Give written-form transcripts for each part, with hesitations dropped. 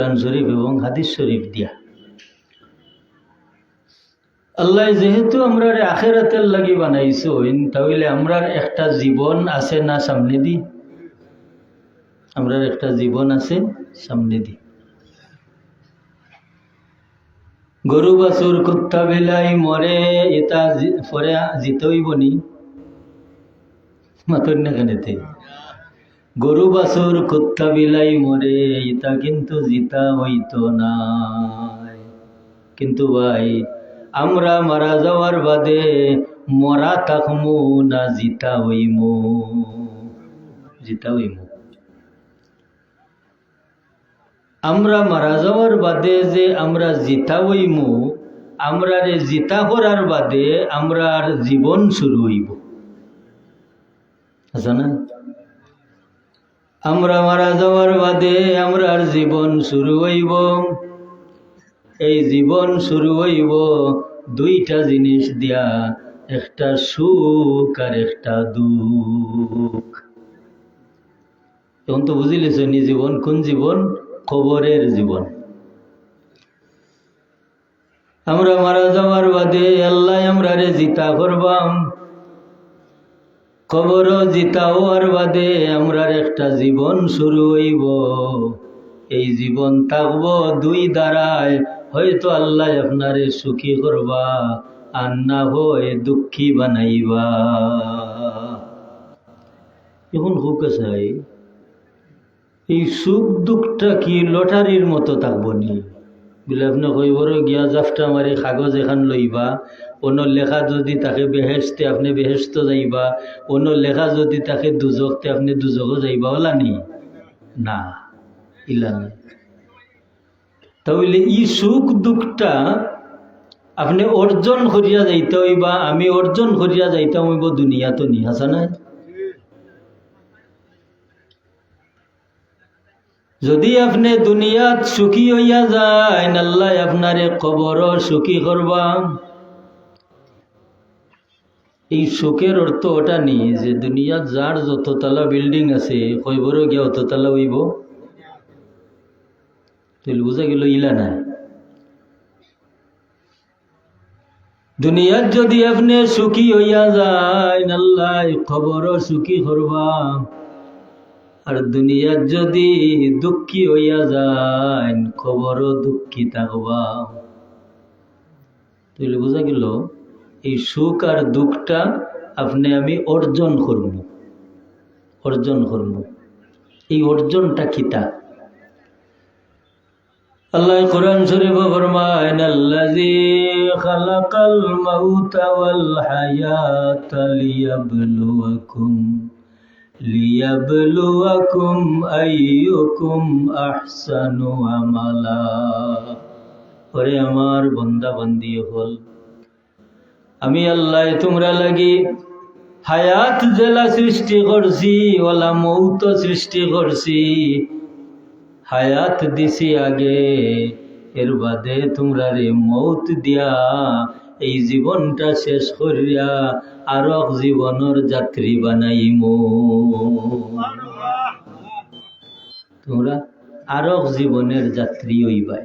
কোরআন শরীফ এবং হাদিস শরীফ দিয়া আল্লাহ যেহেতু আমরা আখিরাতের লাগি বানাইছো তাহলে আমরার একটা জীবন আছে না সামনে দি, আমরার একটা জীবন আছে সামনে দি। গরু বাছুর কুত্তা বিলাই মরে এটা পরে জিতে হইব নি মাতর না কেনেতে গরু বাছুর কুত্তা বিলাই মরে এটা কিন্তু জিতা হইতো না। কিন্তু ভাই আমরা মারা যাওয়ার বাদে মরা থাকমু না জিতা হইমু? জিতা হইমু। আমরা মারা যাওয়ার বাদে যে আমরা জিতা হইমু, আমরা রে জিতা করার বাদে আমরার জীবন শুরু হইব, আছে না? আমরা মারা যাওয়ার বাদে আমরার জীবন শুরু হইব। এই জীবন শুরু হইব দুইটা জিনিস দিয়া, একটা সুখ আর একটা দুঃখ। এখন তো বুঝিলেছ নি জীবন কোন জীবন? কবরের জীবন। আমরা মারা যাওয়ার বাদে আল্লাহ আমরা রে জিতা করবাম, কবর জিতা হওয়ার বাদে আমরার একটা জীবন শুরু হইব। এই জীবন থাকব দুই দ্বারায়, হয়তো আল্লাহ আপনারে সুখী করবা আর না হয় দুঃখী বানাইবা। এখন হুক আছে, এই সুখ দুঃখটা কি লটারির মতো থাকবো নি? বলে আপনি কইবর গিয়া জাফটা মারি কাগজ এখান লইবা, অন্য লেখা যদি তাকে বেহেশতে আপনি বেহেশত যাইবা, অন্য লেখা যদি তাকে দুজকতে আপনি দুজকও যাইবা, ওলা নি? না, ইলা নেই। তাহলে এই সুখ দুঃখটা আপনি অর্জন করিয়া যাইতে হইবা, আমি অর্জন করিয়া যাইতে হইব দুনিয়া তো নি, আছে না? যদি আপনি দুনিয়াত সুখী হইয়া যায়, আল্লাহ আপনারে কবর সুখী করবা। এই সুখের অর্থ ওটা নি যে দুনিয়াত যার যত তালা বিল্ডিং আছে কইবর গিয়া অত তালা হইব, তাহলে বুঝা গেল ইলা নাই। দুনিয়াত যদি আপনি সুখী হইয়া যায়, আল্লাহ কবর সুখী করবা। আর দুনিয়ার যদি দুঃখী হইয়া যায়, খবরও দুঃখী থাকবা। তাহলে বোঝা গেল এই সুখ আর দুঃখটা আপনি আমি অর্জন করব, অর্জন করব। এই অর্জনটা কিতা? আল্লাহ কোরআন শরীফে ফরমায়, আল্লাযী খালাকাল মাউতা ওয়াল হায়াতা লিয়াবলুয়াকুম আইয়ুকুম আহসানু আমালা। ওরে আমার বান্দা বান্দি হল, আমি আল্লাহ তোমরা লাগি হায়াত জেলা সৃষ্টি করছি, ওলা মৌত সৃষ্টি করছি। হায়াত দিছি আগে, এর বাদে তোমরা রে মৌত দিয়া এই জীবনটা শেষ করিয়া আরক জীবনের যাত্রী বানাইমু। তোমরা আরক জীবনের যাত্রী হইবাই।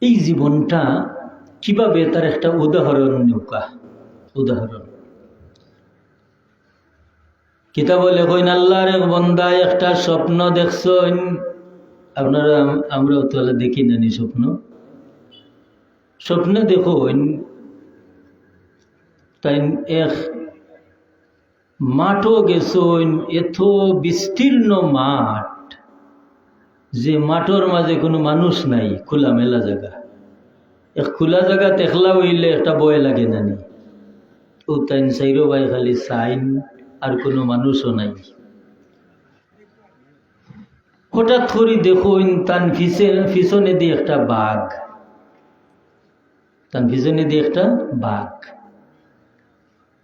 এই জীবনটা কিভাবে, তার একটা উদাহরণ নৌকা। উদাহরণ কিতাবে লেখেন, আল্লাহর এক বান্দা একটা স্বপ্ন দেখছেন। আপনারা আমরা তাহলে দেখি নানি স্বপ্ন। স্বপ্নে দেখুন তাই এক মাঠও গেছেন, এত বিস্তীর্ণ মাঠ যে মাঠের মাঝে কোনো মানুষ নাই, খোলা মেলা জায়গা। এক খোলা জায়গা দেখলা হইলে একটা ভয় লাগে নানি। ও তাই সাইরো ভাই খালি সাইন আর কোনো মানুষও নাই। হঠাৎ করে দেখুন তার পিছনে দিয়ে একটা বাঘ, তার পিছনে দিয়ে একটা বাঘ।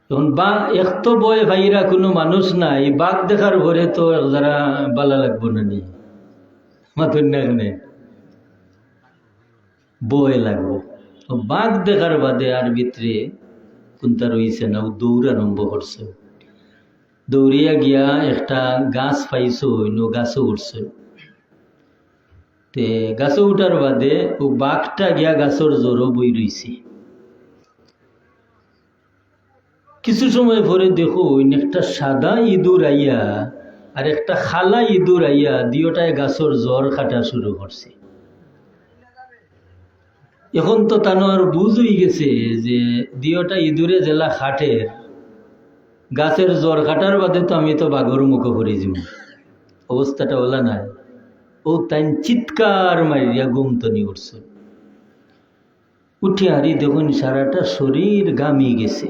এখন বাঘ এক তো বয় ভাইরা কোনো মানুষ নাই, বাঘ দেখার পরে তো যারা বালা লাগবো না নি, মাথুর না বয় লাগবো। বাঘ দেখার বাদে আর ভিতরে কোনটা রয়েছে না, দৌড় আরম্ভ করছে। দৌড়িয়া গিয়া একটা গাছ পাইছো, গাছও উঠছে। তে গাছও উঠার বাদে ও বাঘটা গিয়া গাছের জোরও বই রইছে। কিছু সময় পরে দেখো একটা সাদা ইঁদুর আইয়া আর একটা খালা ইঁদুর আইয়া দুইটায় গাছের জ্বর কাটা শুরু করছে। এখন তো তানোর বুঝ হয়ে গেছে যে দুইটা ইঁদুরে জেলা খাটের গাছের জ্বর কাটার বাদে তো আমি তো বাঘর মুখে পড়ে যাব, অবস্থাটা ওলা নাই। ও তাই চিৎকার মারিয়া ঘুমতনি উঠছে। উঠে হারি দেখুন সারাটা শরীর গামি গেছে।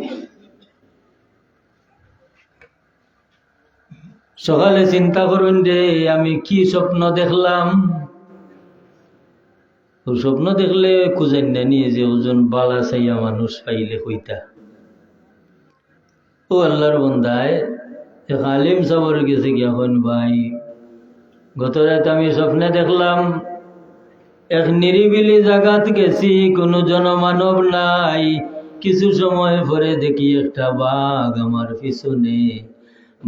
সকালে চিন্তা করুন যে আমি কি স্বপ্ন দেখলাম। ও স্বপ্ন দেখলে খুঁজেন না নিয়ে যে ওজন বালা চাইয়া মানুষ পাইলে কইতা। ও আল্লাহর বন্দায় এক আলিম সাবর গেছে কি, এখন ভাই গত রাত আমি স্বপ্নে দেখলাম এক নিরিবিলি জায়গাত গেছি, কোনো জনমানব নাই। কিছু সময় পরে দেখি একটা বাঘ আমার পিছনে।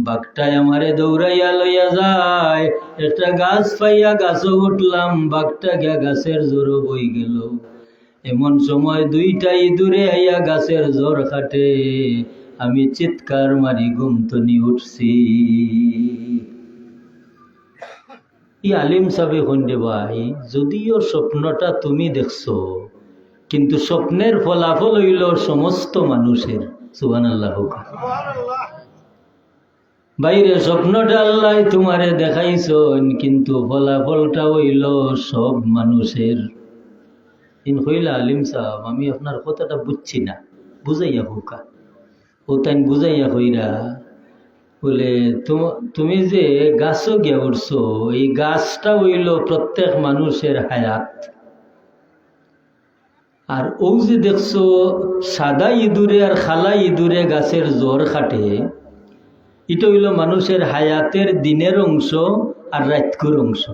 বাঘটায় আমারে দৌড়াইয়া লইয়া যায়। একটা গাছ পাইয়া গাছও উঠলাম, বাঘটা গিয়া গাছের জোরও বই গেল। এমন সময় দুইটা ইঁদুরে আইয়া গাছের জোর খাটে। আমি চিৎকার মারি ঘুমতনি উঠছি। ই আলিম সাহেব কইন্দে ভাই, যদিও স্বপ্নটা তুমি দেখছো, কিন্তু স্বপ্নের ফলাফল হইল সমস্ত মানুষের। সুবহানাল্লাহ। বাইরে স্বপ্নটা আল্লাহ তোমারে দেখাইছেন, কিন্তু ফলাফলটা হইল সব মানুষের। ইন কইলা আলিম সাহেব আমি আপনার কথাটা বুঝছি না, বুঝাইয়া হোকা। ও তাই বুঝাইয়া কইরা বলে তুমি যে গাছও গিয়া উঠছো, এই গাছটা হইল প্রত্যেক মানুষের হায়াত। আর ও যে দেখছো সাদা ইঁদুরে আর খালা ইঁদুরে গাছের জ্বর খাটে, এটা হইল মানুষের হায়াতের দিনের অংশ আর রাতকুর অংশ।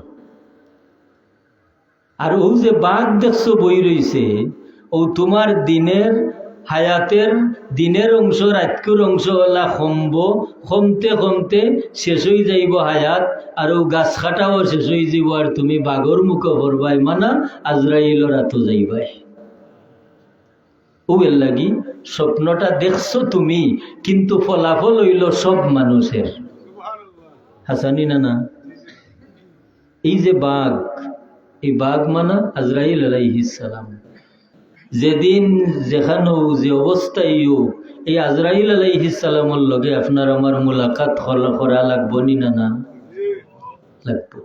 আর ও যে বাঘ দেখছো বই রইছে, ও তোমার দিনের হায়াতের দিনের অংশ রাতকুর অংশ হলা কমতে কমতে শেষ হয়ে যাইব হায়াত। আর ও গাছ কাটাও শেষ হয়ে যাব, আর তুমি বাঘর মুখে ভরবাই মানা আজরাইলের রাতও যাইবাই। ও এর লাগি স্বপ্নটা দেখছো তুমি, কিন্তু ফলাফল হইল সব মানুষের। হাসানি না? এই যে বাঘ, এই বাঘ মানা আজরাইল আলাইহিস সালাম। যেদিন যেখানে যে অবস্থায় এই আজরাইল আলাইহিস সালামের লগে আপনার আমার মুলাকাত করা লাগবো নি না? লাগবো।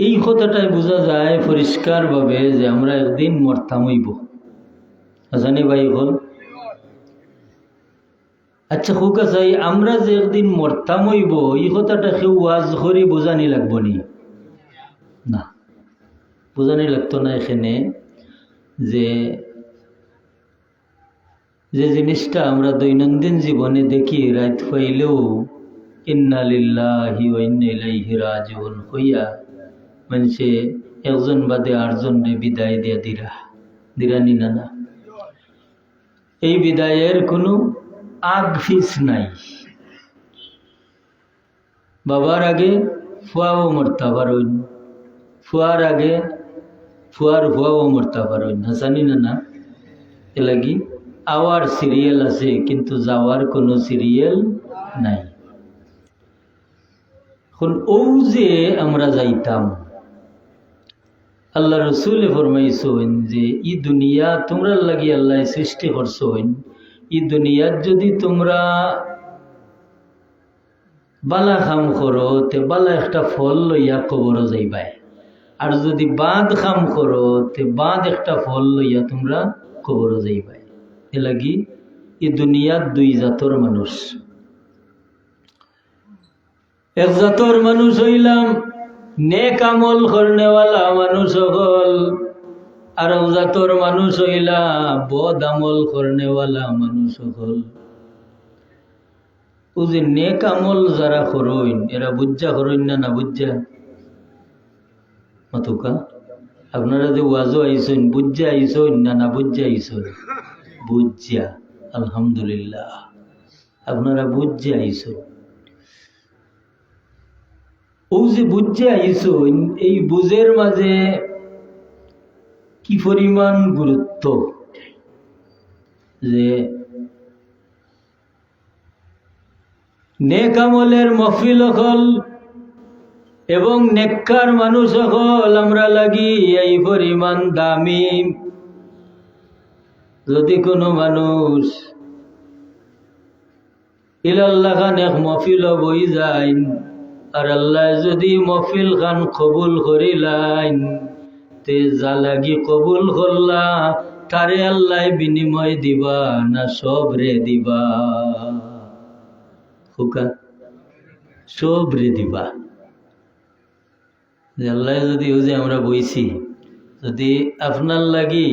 এই কথাটাই বোঝা যায় পরিষ্কার ভাবে যে আমরা একদিন মরতাম হইব। হাসানি ভাই হল আচ্ছা হোক চাই, আমরা যে একদিন মরতাম হইব এই কথাটা কেউ ওয়াজ করে বোঝানি লাগবো নি? না, বোঝানি লাগতো না। এখানে যে জিনিসটা আমরা দৈনন্দিন জীবনে দেখি, রাত হইলেও ইন্না লিল্লাহি ওয়া ইন্না ইলাইহি রাজিউন হইয়া মানুষে একজন বাদে আটজন রে বিদায় দিয়া দিরানি না। এই বিদায়ের কোনো আগ ফিস নাই। বাবার আগে ফুয়াও মরতে পারেন, ফুয়ার আগে ফুয়ার ফুয়াও মরতে পারেন। হাসানি না? এ লাগি আওয়ার সিরিয়াল আছে, কিন্তু যাওয়ার কোনো সিরিয়াল নাই। এখন ও যে আমরা যাইতাম, আল্লাহ রসুল ফরমাইছেন যে ই দুনিয়া তোমরা লাগি আল্লাহ সৃষ্টি করছেন। ই দুনিয়ার যদি তোমরা বালা খাম করো তে বালা একটা ফল লইয়া কবরও যাইবাই, আর যদি বাদ খাম করো তে বাদ একটা ফল লইয়া তোমরা কবরও যাইবাই। এ লাগি ই দুনিয়ার দুই জাতর মানুষ। এক জাতর মানুষ হইলাম নেক আমল করনেওয়ালা মানুষ হল, আর এক জাতর মানুষ হইলা বদ আমল করনেওয়ালা মানুষ হল। ও যে নেক আমল যারা করইন এরা বুঝা করইন না বুঝা? মাতুকা আপনারা যে ওয়াজও আইসেন বুঝা আইসেন না বুঝা আইসেন? বুঝা। আলহামদুলিল্লাহ, আপনারা বুঝে আইসো। ও যে বুঝে আইসো, এই বুঝের মাঝে কি পরিমাণ গুরুত্ব, যে নেক আমলের মহফিল হল এবং নেককার মানুষ হল আমরা লাগি এই পরিমাণ দামি। যদি কোনো মানুষ ইলাল্লাহ খান এক মহফিল বই যায়, আর আল্লাহ যদি মহফিল খান কবুল করিলাইন, তে যা লাগি কবুল করলা তারে আল্লাহ বিনিময় দিবা না সবরে দিবা? হুকা সবরে দিবা। আল্লাহ যদি ও যে আমরা বইছি, যদি আপনার লাগি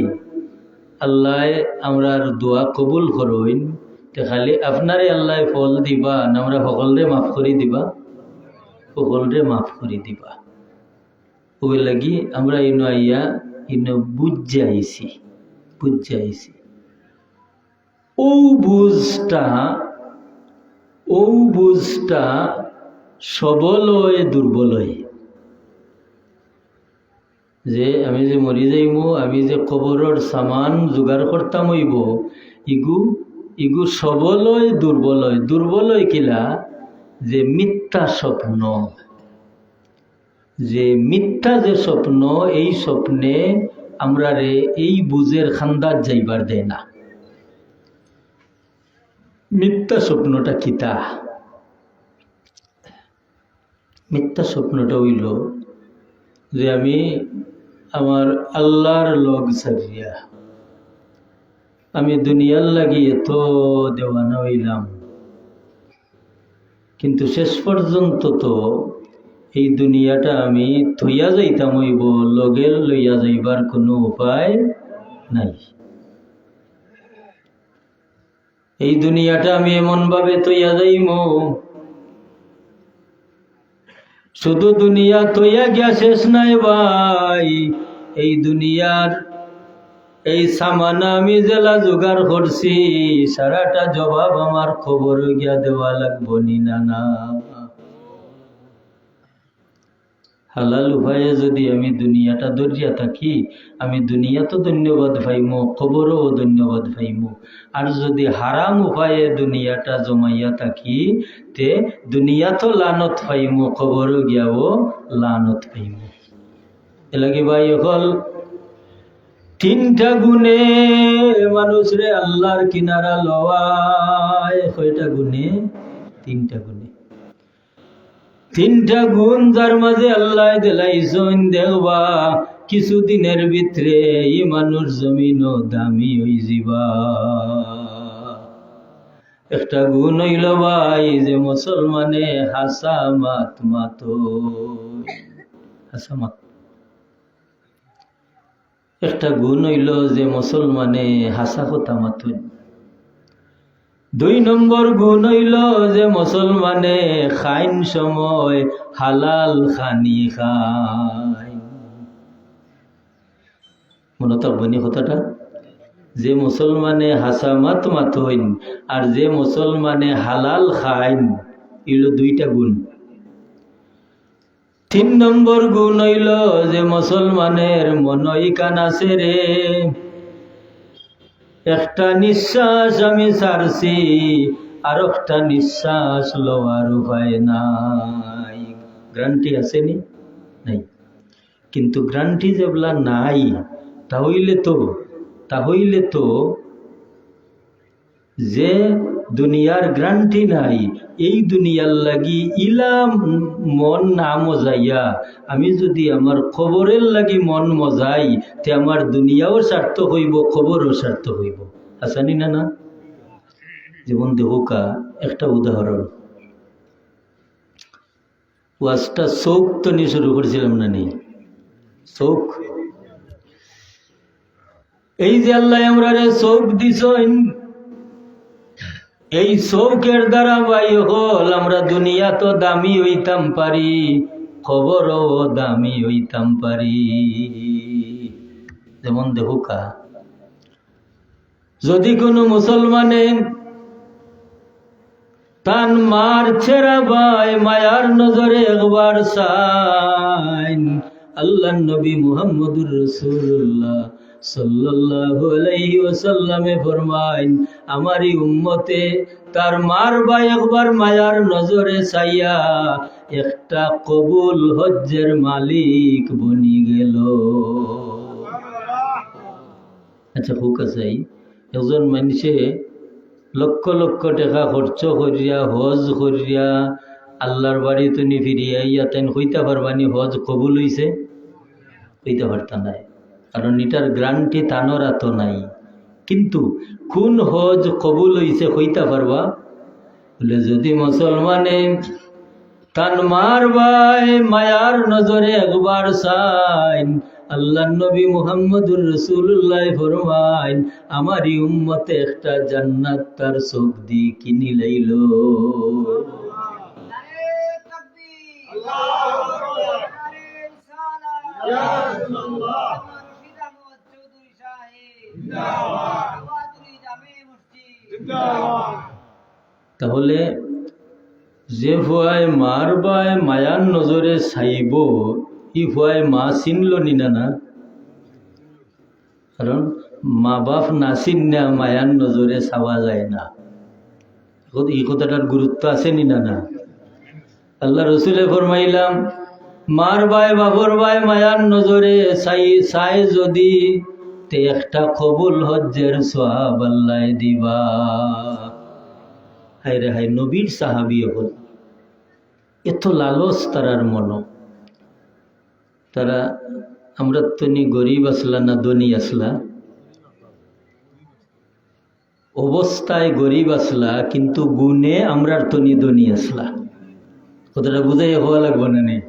আল্লাহ আমরার দোয়া কবুল করইন, তে খালি আপনারে আল্লাহ ফল দিবা না আমরা সকলরে মাফ করি দিবা? সকলরে মাফ করি দিবা। ওই লাগি আমরা ইনো আইয়া ইনো বুঝে আইছি, বুঝে আইছি। ও বুঝটা সবল হয় দুর্বল হয়। যে আমি যে মরি যাইমু, আমি যে কবরের সামান জোগাড় করতাম হইব, ইগু সবল হয় দুর্বল হয়। দুর্বল হয় কিলা? যে মিথ্যা স্বপ্ন, যে মিথ্যা যে স্বপ্ন, এই স্বপ্নে আমরা রে এই বুঝের খান্দার যাইবার দেয় না। মিথ্যা স্বপ্নটা কিতা? মিথ্যা স্বপ্নটা হইল যে আমি আমার আল্লাহর লগ ছাড়িয়া আমি দুনিয়ার লাগি এত দেওয়ানা হইলাম, কিন্তু শেষ পর্যন্ত তো এই দুনিয়াটা আমি থইয়া যাইতাম হইব, লগে লইয়া যাইবার কোনো উপায় নাই। এই দুনিয়াটা আমি এমন ভাবে থইয়া যাইম, শুধু দুনিয়া থইয়া গিয়া শেষ নাই ভাই, এই দুনিয়ার এই সামানা আমি জেলা জোগাড় করছি, সারাটা জবাব আমার খবর গিয়া দেওয়া লাগবো নি না? হালাল উপায়ে যদি আমি দুনিয়াটা ধরিয়া থাকি, আমি দুনিয়া তো ধন্যবাদ পাইমো, খবরও ধন্যবাদ পাইমো। আর যদি হারাম উপায়ে দুনিয়াটা জমাইয়া থাকি, তে দুনিয়া তো লানত পাইমো, খবরও গিয়াও লানত পাইমো। এলাকি ভাই হল তিনটা গুণে মানুষরে আল্লাহর কিনারা লওয়ায়। কয়টা গুণে? তিনটা গুণে। তিনটা গুণ যার মাঝে আল্লাহ দিলাইছেন, দেখবা কিছুদিনের ভিতরে এই মানুষ জমিনও দামি হয়ে যাবা। একটা গুণ হইল ভাই যে মুসলমানে হাসা মাত মাতো, হাসা মাত। একটা গুণ হইল যে মুসলমানে হাসা কথা মাতুন। 2 নম্বর গুণ হইল যে মুসলমানে খাইন সময় হালাল খানি খায়। মনে থাকবনি কথাটা? যে মুসলমানে হাসা মাত মাতুন আর যে মুসলমানে হালাল খাইন, এগুলো 2টা গুণ। 3 নম্বর গুণ হইল যে মুসলমানের মনই কান আছে রে, একটা নিঃশ্বাস আমি ছাড়ছি আর একটা নিঃশ্বাস লওয়ার উপায় নাই। গ্যারান্টি আসেনি? নাই। কিন্তু গ্যারান্টি যেগুলা নাই, তাহলে তো যে দুনিয়ার গ্যারান্টি নাই, এই দুনিয়ার লাগি ইলাম মন না মজাইয়া আমি যদি আমার খবরের লাগি মন মজাই, তে আমার দুনিয়াও সার্থক হইব, খবরও সার্থক হইব। আসানি না? না? যেমন দেহুকা একটা উদাহরণ, ওয়াজটা শোক তো নিয়ে শুরু করেছিলাম না? নেই শোক। এই যে আল্লাহ আমরা শোক দিছেন, এই শোকের দ্বারা ভাই হল আমরা দুনিয়া তো দামি হইতাম পারি, খবরও দামি হইতাম পারি। যেমন দেহুকা যদি কোনো মুসলমানে তান মার ছেড়া ভাই মায়ার নজরে একবার চাইন, আল্লাহ নবী মুহাম্মদুর রাসূলুল্লাহ সাল্লাল্লাহু আলাইহি ওয়াসাল্লামে ফরমাইন, আমারই উম্মতে তার মার ভাই একবার মায়ার নজরে চাইয়া একটা কবুল হজ্জের মালিক বনি গেল। আচ্ছা হুক আছে, একজন মানুষে লক্ষ লক্ষ টাকা খরচ করিয়া হজ করিয়া আল্লাহর বাড়ি তুমি ফিরিয়া ইয়াতেন হইতে পারবানি হজ কবুল হইছে? হইতে পারতা নাই, কারণ এটার গ্রান্টি তানোর এত নাই। কিন্তু কোন হজ কবুল হইছে হইতে পারবা বলে, যদি মুসলমানে তান মার ভাই মায়ার নজরে একবার চাইন, আল্লাহ নবী মুহাম্মদুর রাসূলুল্লাহ ফরমাইন, আমারই উম্মতে একটা জান্নাত তার চোখ দি কিনি লইল। তাহলে যে ভুয়ায় মার ভাই মায়ার নজরে চাইব, ই ভুয়ায় মা চিনল নিনা না? কারণ মা বাপ না চিন্না মায়ার নজরে চাওয়া যায় না। এই কথাটার গুরুত্ব আছে নিনা না? আল্লাহ রসুলে ফরমাইলাম, মার ভাই বাবর ভাই মায়ার নজরে চাই যদি, তে একটা কবুল হজ্জের সওয়াব আল্লাহ দিবা। হায় রে হায়, নবীর সাহাবী হল এত লালস তারার মন। তারা আমরা তনি গরিব আসলা না ধনী আসলা? অবস্থায় গরিব আসলা, কিন্তু গুণে আমরার তনি ধনী আসলা। কথাটা বুঝাই হওয়া লাগবে না নেই?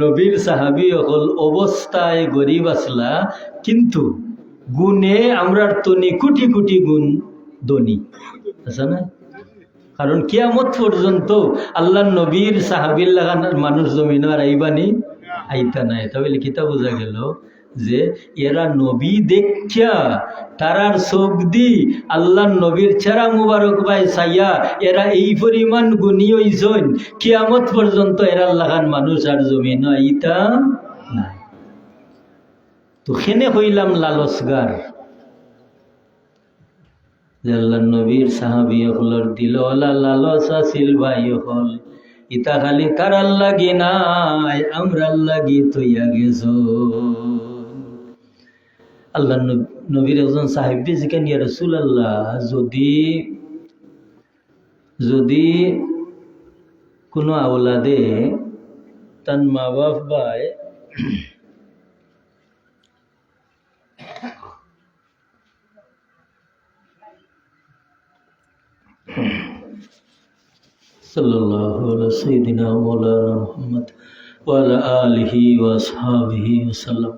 নবীর সাহাবী হল অবস্থায় গরিব আসলা, কিন্তু গুণে আমরার তনি কোটি কোটি গুণ ধনী আছে না? কারণ কিয়ামত পর্যন্ত আল্লাহ নবীর সাহাবীর লাগান মানুষ জমিন আর আইবানি আইতা নাই। তাহলে কিতা বোঝা গেল যে এরা নবী দেখিয়া তারার চোখ দি আল্লাহ নবীর চেহারা মুবারক ভাই চাইয়া এরা এই পরিমাণ গুণী হইছেন, কিয়ামত পর্যন্ত এরা লাগান মানুষ আর জমিন আইতা নাই। তো সেনে হইলাম লালসগার। আল্লাহ নবীর সাহাবী হলর দিলওয়ালা লালস আছিল ভাই হল, ইতা খালি তারার লাগি নাই, আমরার লাগি তৈয়া গেছ। আল্লাহ নবীর একজন সাহেব জিজ্ঞেন, ইয়া রাসূলুল্লাহ, যদি কোনো আওলাদে তার মা বাপ ভাই সাল্লাল্লাহু আলা সাইয়্যিদিনা মাওলানা মুহাম্মদ ওয়া আলা আলিহি ওয়া আসহাবিহি ওয়াসাল্লাম।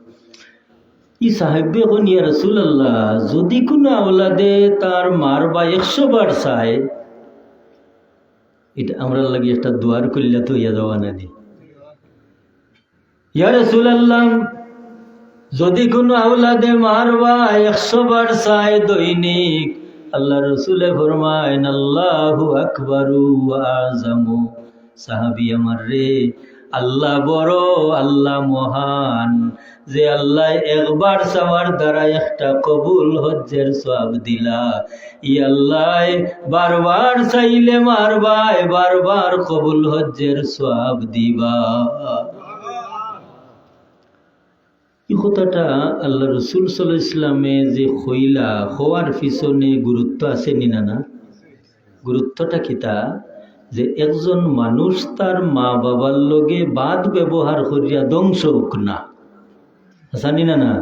ই সাহেবে কোন, ইয়া রাসূলুল্লাহ, যদি কোনো আওলাদে তার মার বা 100 বার চায়, এটা আমরা লাগি একটা দোয়ার কইলা তো ইয়া যাওয়া না দি। ইয়া রাসূলুল্লাহ, যদি কোনো আওলাদে মার বা 100 বার চায় দৈনিক, আল্লাহ রসুলে ফরমায়েন, আল্লাহু আকবারু ওয়া আযমু। সাহাবী আমার রে, আল্লাহ বড়, আল্লাহ মহান, যে আল্লাহ একবার চাওয়ার দ্বারা একটা কবুল হজ্জের সওয়াব দিলা। ই আল্লাহ বারবার চাইলে মার ভাই বারবার কবুল হজ্জের সওয়াব দিবা। এই কথাটা আল্লাহ রসুল সাল্লাল্লাহু আলাইহি ওয়াসাল্লামে যে হইলা হওয়ার পিছনে গুরুত্ব আছে নিনা না? গুরুত্বটা কিতা, যে একজন মানুষ তার মা বাবার লগে বাদ ব্যবহার করিয়া ধ্বংস হোক না, জানি না না?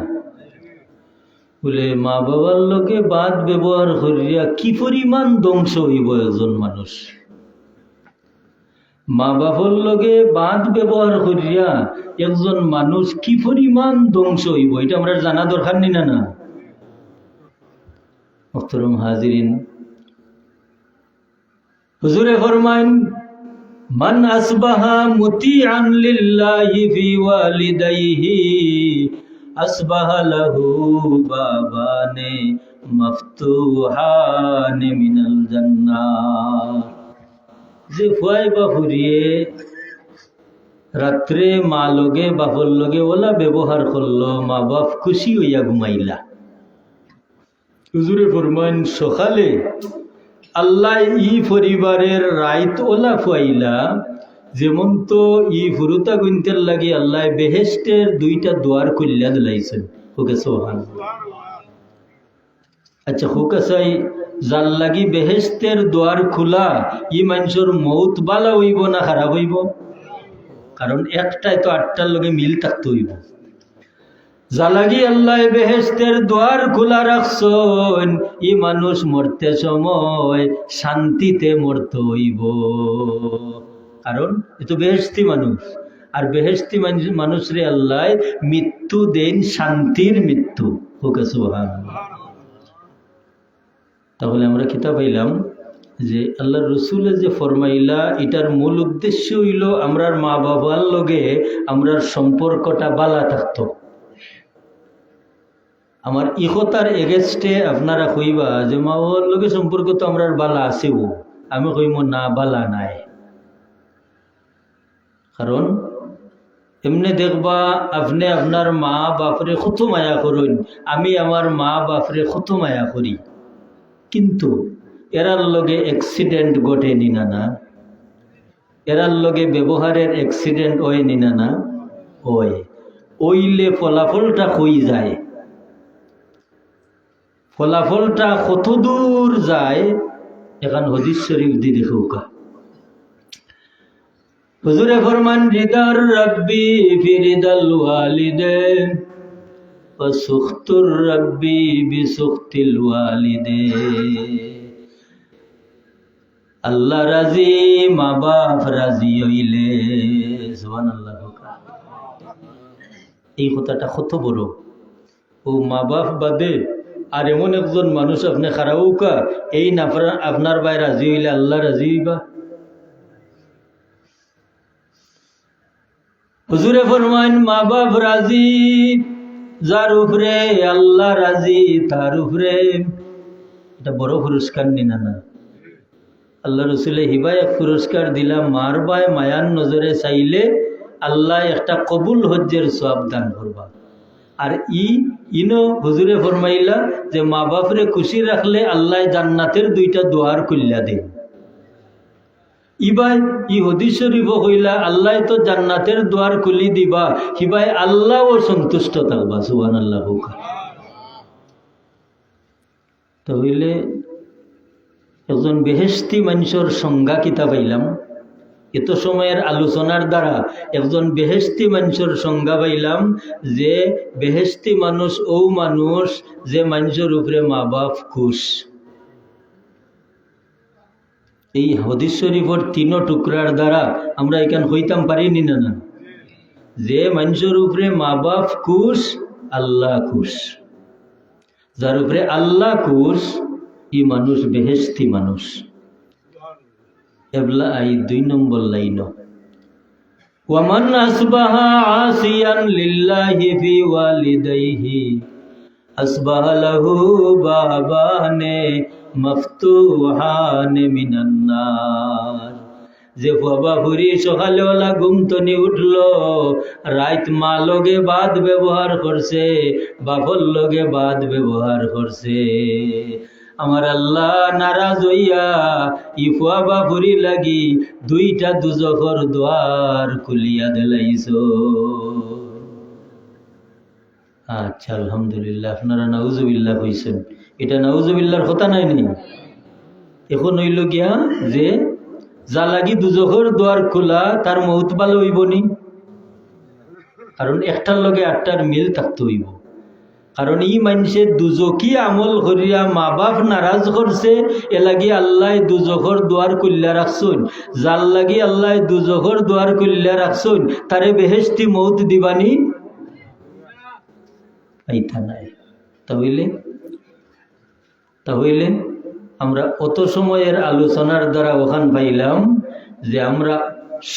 বলে মা বাবার লগে বাদ ব্যবহার করিয়া কি পরিমাণ ধ্বংস হইব একজন মানুষ। মা বাবার লগে বাদ ব্যবহার করিয়া একজন মানুষ কি পরিমাণ ধ্বংস হইব, এটা আমরা জানা দরকার নি না? না মুহতারাম হাজিরিন, হুজুরে ফরমাইন, মান আসবাহা মুতিআন লিল্লাহি ফি ওয়ালিদাইহি আসবাহা লাহু বাবানে مفتوحان من الجنة যে ফুয়াই বা ফুরিয়ে রাত্রে মা লগে বাপর লগে ওলা ব্যবহার করলো, মা বাপ খুশি হইয়া ঘুমাইলা। হুজুরে ফরমান সকালে আল্লাহ ই পরিবারের রাইত ওলা ফুয়াইলা, যেমন তো ই ফুরুতা গুনতের লাগে আল্লাহ বেহেস্টের দুইটা দুয়ার খুলিয়া দিলাইছেন। ওকে সোহান। আচ্ছা হুকাসাই যার লাগি বেহেস্তের দুয়ার খোলা, ই মানুষের মৌত বালা হইব না খারাপ হইব? কারণ একটাই তো আটটার লগে মিল থাকতে হইব। যা লাগি আল্লাহ বেহেস্তের দুয়ার খোলা রাখছেন, ই মানুষ মরতে সময় শান্তিতে মরতে হইব। কারণ এ তো বেহেস্তি মানুষ, আর বেহেস্তি মানুষরে আল্লাহ মৃত্যু দেন শান্তির মৃত্যু। ওকে সুবহানাল্লাহ। তাহলে আমরা কিতাব পাইলাম যে আল্লাহ রসুলের যে ফরমাইলা, এটার মূল উদ্দেশ্য হইল আমরার মা বাবার লগে আমরার সম্পর্কটা বালা থাকতো। আমার ইহতার এগেস্টে আপনারা কইবা যে মা বাবার লগে সম্পর্ক তো আমরার বালা আছেও, আমি কইব না বালা নাই। কারণ এমনি দেখবা আপনি আপনার মা বাপরে কত মায়া করুন, আমি আমার মা বাপরে কত মায়া করি, কিন্তু এরার লগে অ্যাক্সিডেন্ট ঘটে নিনা না, এরার লগে ব্যবহারের অ্যাক্সিডেন্ট হয় নিনা না, হয় ওইলে ফলাফলটা কই যায়, ফলাফলটা কত দূর যায়, এখন হাদিস শরীফ দি দেখুকা। হুজুরে ফরমান রিদার রাব্বি ফি রিদাল ওয়ালিদাইন ওয়া সুখতুর রাব্বি বিসুখতিল ওয়ালিদাইন। আল্লাহ রাজি, মা বাপ রাজি হইলে। সুবহানাল্লাহ। এই কথাটা কত বড়। ও মা বাপ বাদে আর এমন একজন মানুষ আপনি খারাউকা, এই না আপনার ভাই রাজি হইলে আল্লাহ রাজি হইবা। হুজুরে ফরমান মা বাপ রাজি, যার উপরে আল্লাহ রাজি তার উপরে। এটা বড় পুরস্কার নিনা না? আল্লাহ রসুলে হিবায় এক পুরস্কার দিলাম, মার বাই মায়ান নজরে চাইলে আল্লাহ একটা কবুল হজ্জের সওয়াব দান করবা। আর ইনো হুজুরে ফরমাইলা যে মা বাপরে খুশি রাখলে আল্লাহ জান্নাতের দুইটা দুয়ার খুলিয়া দেন। ইবাই ই হাদিস শরীফ কইলা আল্লাহ তো জান্নাতের দুয়ার খুলি দিবা, হিবাই আল্লাহও সন্তুষ্ট থাকবা। সুবহানাল্লাহ। তাহলে একজন বেহেশতি মানুষের সংজ্ঞা কিতা পাইলাম, এত সময়ের আলোচনার দ্বারা একজন বেহেশতি মানুষের সংজ্ঞা পাইলাম যে বেহেশতি মানুষ ও মানুষ যে মানুষের উপরে মা বাপ খুশ। এই হাদিস শরীফের তিন টুকরার দ্বারা আমরা এখান হইতাম পারিনি না না, যে মানুষের উপরে মা বাপ খুশ, আল্লাহ খুশ। যার উপরে আল্লাহ খুশ, ই মানুষ বেহেশতি মানুষ। এবলা আই 2 নম্বর লাইন, ওয়ামান আসবাহা আসিয়ান লিল্লাহি ফি ওয়ালিদাইহি আসবাহা লাহু বাবানে মফতুহান মিনান নার। যে বাবা হুরি সকালবেলা ঘুমতনি উঠলো, রাত মা লগে বাদ ব্যবহার করছে, বাপর লগে বাদ ব্যবহার করছে, আমার আল্লাহ নারাজ হইয়া ইফুয়া বাপুরি লাগি দুইটা দুজখর দ্বার খুলিয়া দিলাইছো। আচ্ছা আলহামদুলিল্লাহ, আপনারা নাউজুবিল্লাহ কইছেন। এটা নাউজুবিল্লাহর কথা নাই নি। এখন হইল গিয়া যে যা লাগি দুজখর দ্বার খোলা, তার মৌত ভালো হইব নি? কারণ একটার লগে আটটার মিল থাকতে হইব। কারণ ই মানুষে দুজকি আমল করিয়া মা বাপ নারাজ করছে, এ লাগি আল্লাহ দুজখর দুয়ার খুলিয়া রাখছুন। যার লাগি আল্লাহ দুজখর দুয়ার খুলিয়া রাখছুন, তারে বেহেশতি মৌত দিবানি পাইতা নাই। তাহলে আমরা অত সময়ের আলোচনার দ্বারা ওখান পাইলাম যে আমরা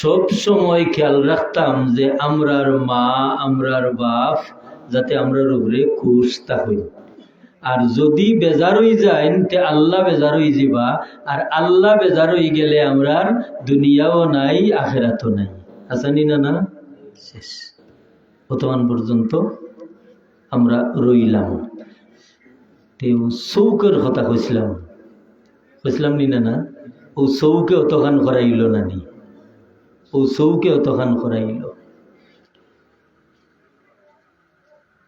সব সময় খেয়াল রাখতাম যে আমরার মা আমরার বাপ যাতে আমরার উপরে খুশ থাকুন। আর যদি বেজার হয়ে যায় তে আল্লাহ বেজার হয়ে যাবা, আর আল্লাহ বেজার হয়ে গেলে আমরার দুনিয়াও নাই আখেরাতও নাই। আসানি না না শেষ। বর্তমান পর্যন্ত আমরা রইলাম। তেও চৌকের কথা কইছিলাম নি না? ও চৌকে অতখান করাইল না নি? ও চৌকে অতখান করাইল।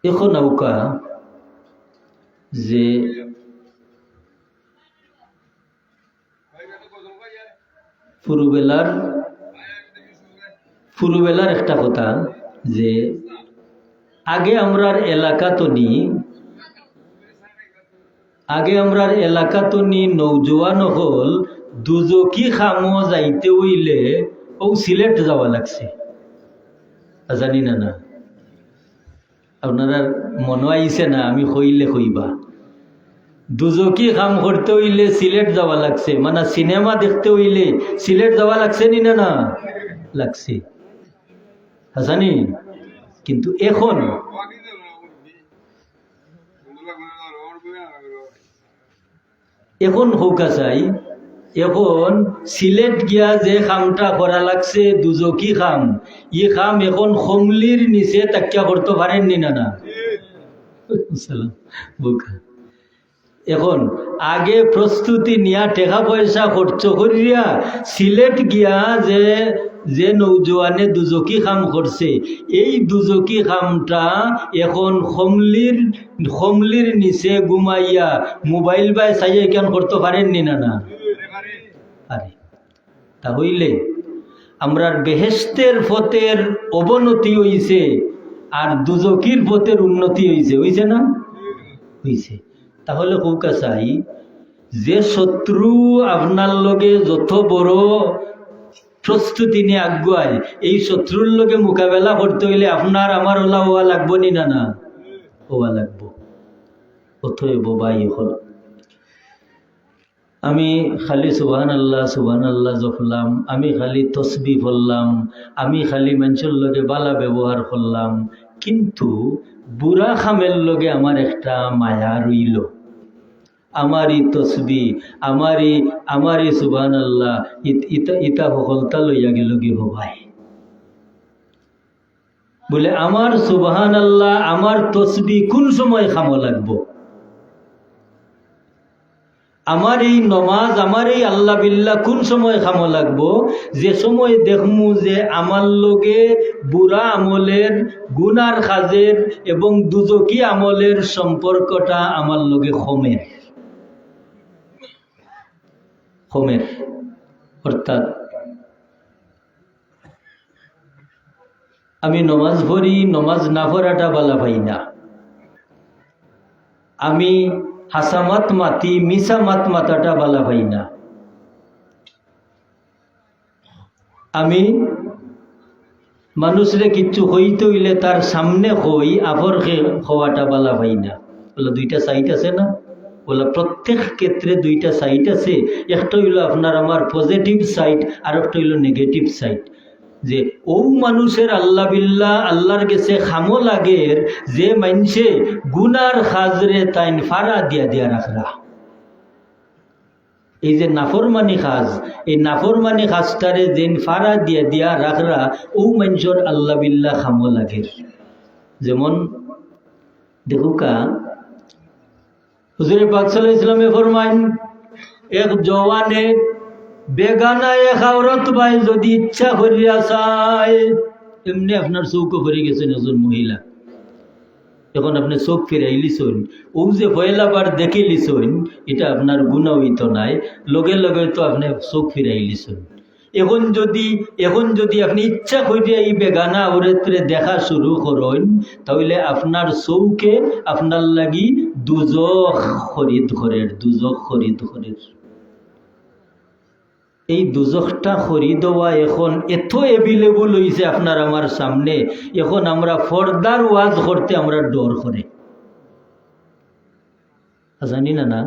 এখন নৌকা যে পুরুবেলার একটা কথা যে আগে আমরার এলাকা তো নি নৌজওয়ান হল দুজকি খামো যাইতে হইলে ও সিলেট যাওয়া লাগছে। জানি না না আপনারা মনে আইছে না? আমি কইবা দুজকি খাম করতে হইলে সিলেট যাওয়া লাগছে, মানে সিনেমা দেখতে হইলে সিলেট যাওয়া লাগছে নি না? লাগছে। জানি কিন্তু এখন হৌকা চাই, এখন সিলেট গিয়া যে খামটা করা লাগছে দুজকি খাম, ই খাম এখন খমলির নিচে তাকিয়া করতে পারেননি না? এখন আগে প্রস্তুতি নিয়া টাকা পয়সা খরচ করিয়া সিলেট গিয়া যে নৌজওয়ানে দুজকি খাম করছে, এই দুজকি খামটা এখন খমলির নিচে ঘুমাইয়া মোবাইল বাই চাইয়া কেন করতে পারেননি না? পারে। তাহলে আমরার বেহেশতের পথের অবনতি হইছে আর দুজকির পথের উন্নতি হইছে না? হইছে। তাহলে কৌকা চাই যে শত্রু আপনার লগে যত বড় প্রস্তুতি নিয়ে আগুয়ায়, এই শত্রুর লগে মোকাবেলা করতে হইলে আপনার আমার ওলা হওয়া লাগবো নি না? হওয়া লাগবো। অতএব ভাই হল আমি খালি সুবহানাল্লাহ জপলাম, আমি খালি তসবিহ পড়লাম, আমি খালি মানুষের লগে বালা ব্যবহার করলাম, কিন্তু বুড়া খামের লগে আমার একটা মায়া রইল। আমারই তসবি, আমারই সুবহানাল্লাহ ইতা সকলতা লইয়া গেল কি ভাই? বলে আমার সুবহানাল্লাহ আমার তসবি কোন সময় খামো লাগবো? আমার এই নমাজ, আমার এই আল্লাহ বিল্লাহ কোন সময় খামো লাগবো? যে সময় দেখমু যে আমার লগে বুড়া আমলের, গুনার কাজের এবং দুজকি আমলের সম্পর্কটা আমার লগে খমের। অর্থাৎ আমি নমাজ পড়ি, নমাজ না পড়াটা বালা পাই না। আমি হাসামাত মাতি, মিসা মাতাটা বালা পাই না। আমি মানুষরে কিচ্ছু হইতে হইলে তার সামনে হই, আফর হওয়াটা বালা পাই না। বলে দুইটা সাইড আছে না? বলে প্রত্যেক ক্ষেত্রে দুইটা সাইড আছে। একটা হইল আপনার আমার পজিটিভ সাইড, আর একটা হইল নেগেটিভ সাইড। যে ও মানুষের আল্লাহ বিল্লাহ আল্লাহর কাছে খামো লাগের যে মানছে গুনার খাজরে তাইন ফারা দিয়া রাখরা। এই যে নাফরমানি খাজ, এই নাফরমানি খাজটারে যেন ফারা দিয়া রাখরা, ও মানুষের আল্লাহ বিল্লাহ খামো লাগের। যেমন দেখুকা হুজুরে পাক সাল্লাল্লাহু আলাইহি ওয়াসাল্লামে ফরমাইন, এক জওয়ানে বেগানা এক আওরত ভাই যদি ইচ্ছা করিয়া চায়, এমনি আপনার চৌকো ভরে গেছেন একজন মহিলা, এখন আপনি চোখ ফিরাই লিছুন, ও যে পয়লাবার দেখে লিছুন, এটা আপনার গুনাহ হইতো নাই, লগে লগে তো আপনি চোখ ফিরাই লিছুন। এখন যদি আপনি ইচ্ছা করিয়া এই বেগানা আওরতরে দেখা শুরু করেন, তাহলে আপনার চৌকে আপনার লাগি দুজখ খরিদ করের। এই দুজখটা খরিদ হওয়া এখন এত এভেলেবল হয়েছে আপনার আমার সামনে, এখন আমরা ফর্দার ওয়াজ করতে আমরা ডর করে। জানি না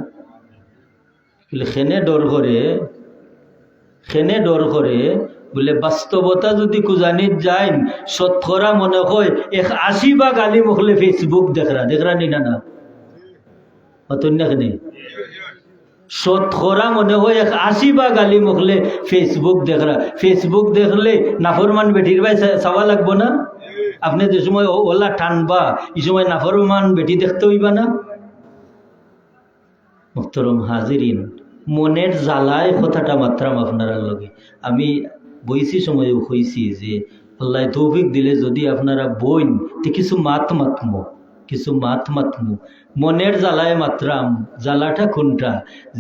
খেনে ডর করে বলে বাস্তবতা যদি কুজানিত যায়, শতকরা মনে হয় 80 ভাগ আলিম হলে ফেসবুক দেখরা নি না? অতন্যাখানে শতকরা মনে হয় 80 বা গালি মুখলে ফেসবুক দেখলে নাফরমান বেটির ভাই চাওয়া লাগবো না? আপনি যে সময় ওলা টানবা এই সময় নাফরমান বেটি দেখতে হইবা না? মুহতারাম হাজিরিন, মনের জ্বালায় কথাটা মাত্রাম আপনারা লগে। আমি বইছি সময়ও হইছি যে আল্লাহ তৌফিক দিলে যদি আপনারা বইন তে কিছু মাতমু মনের জ্বালায় মাত্রাম। জ্বালাটা কোনটা?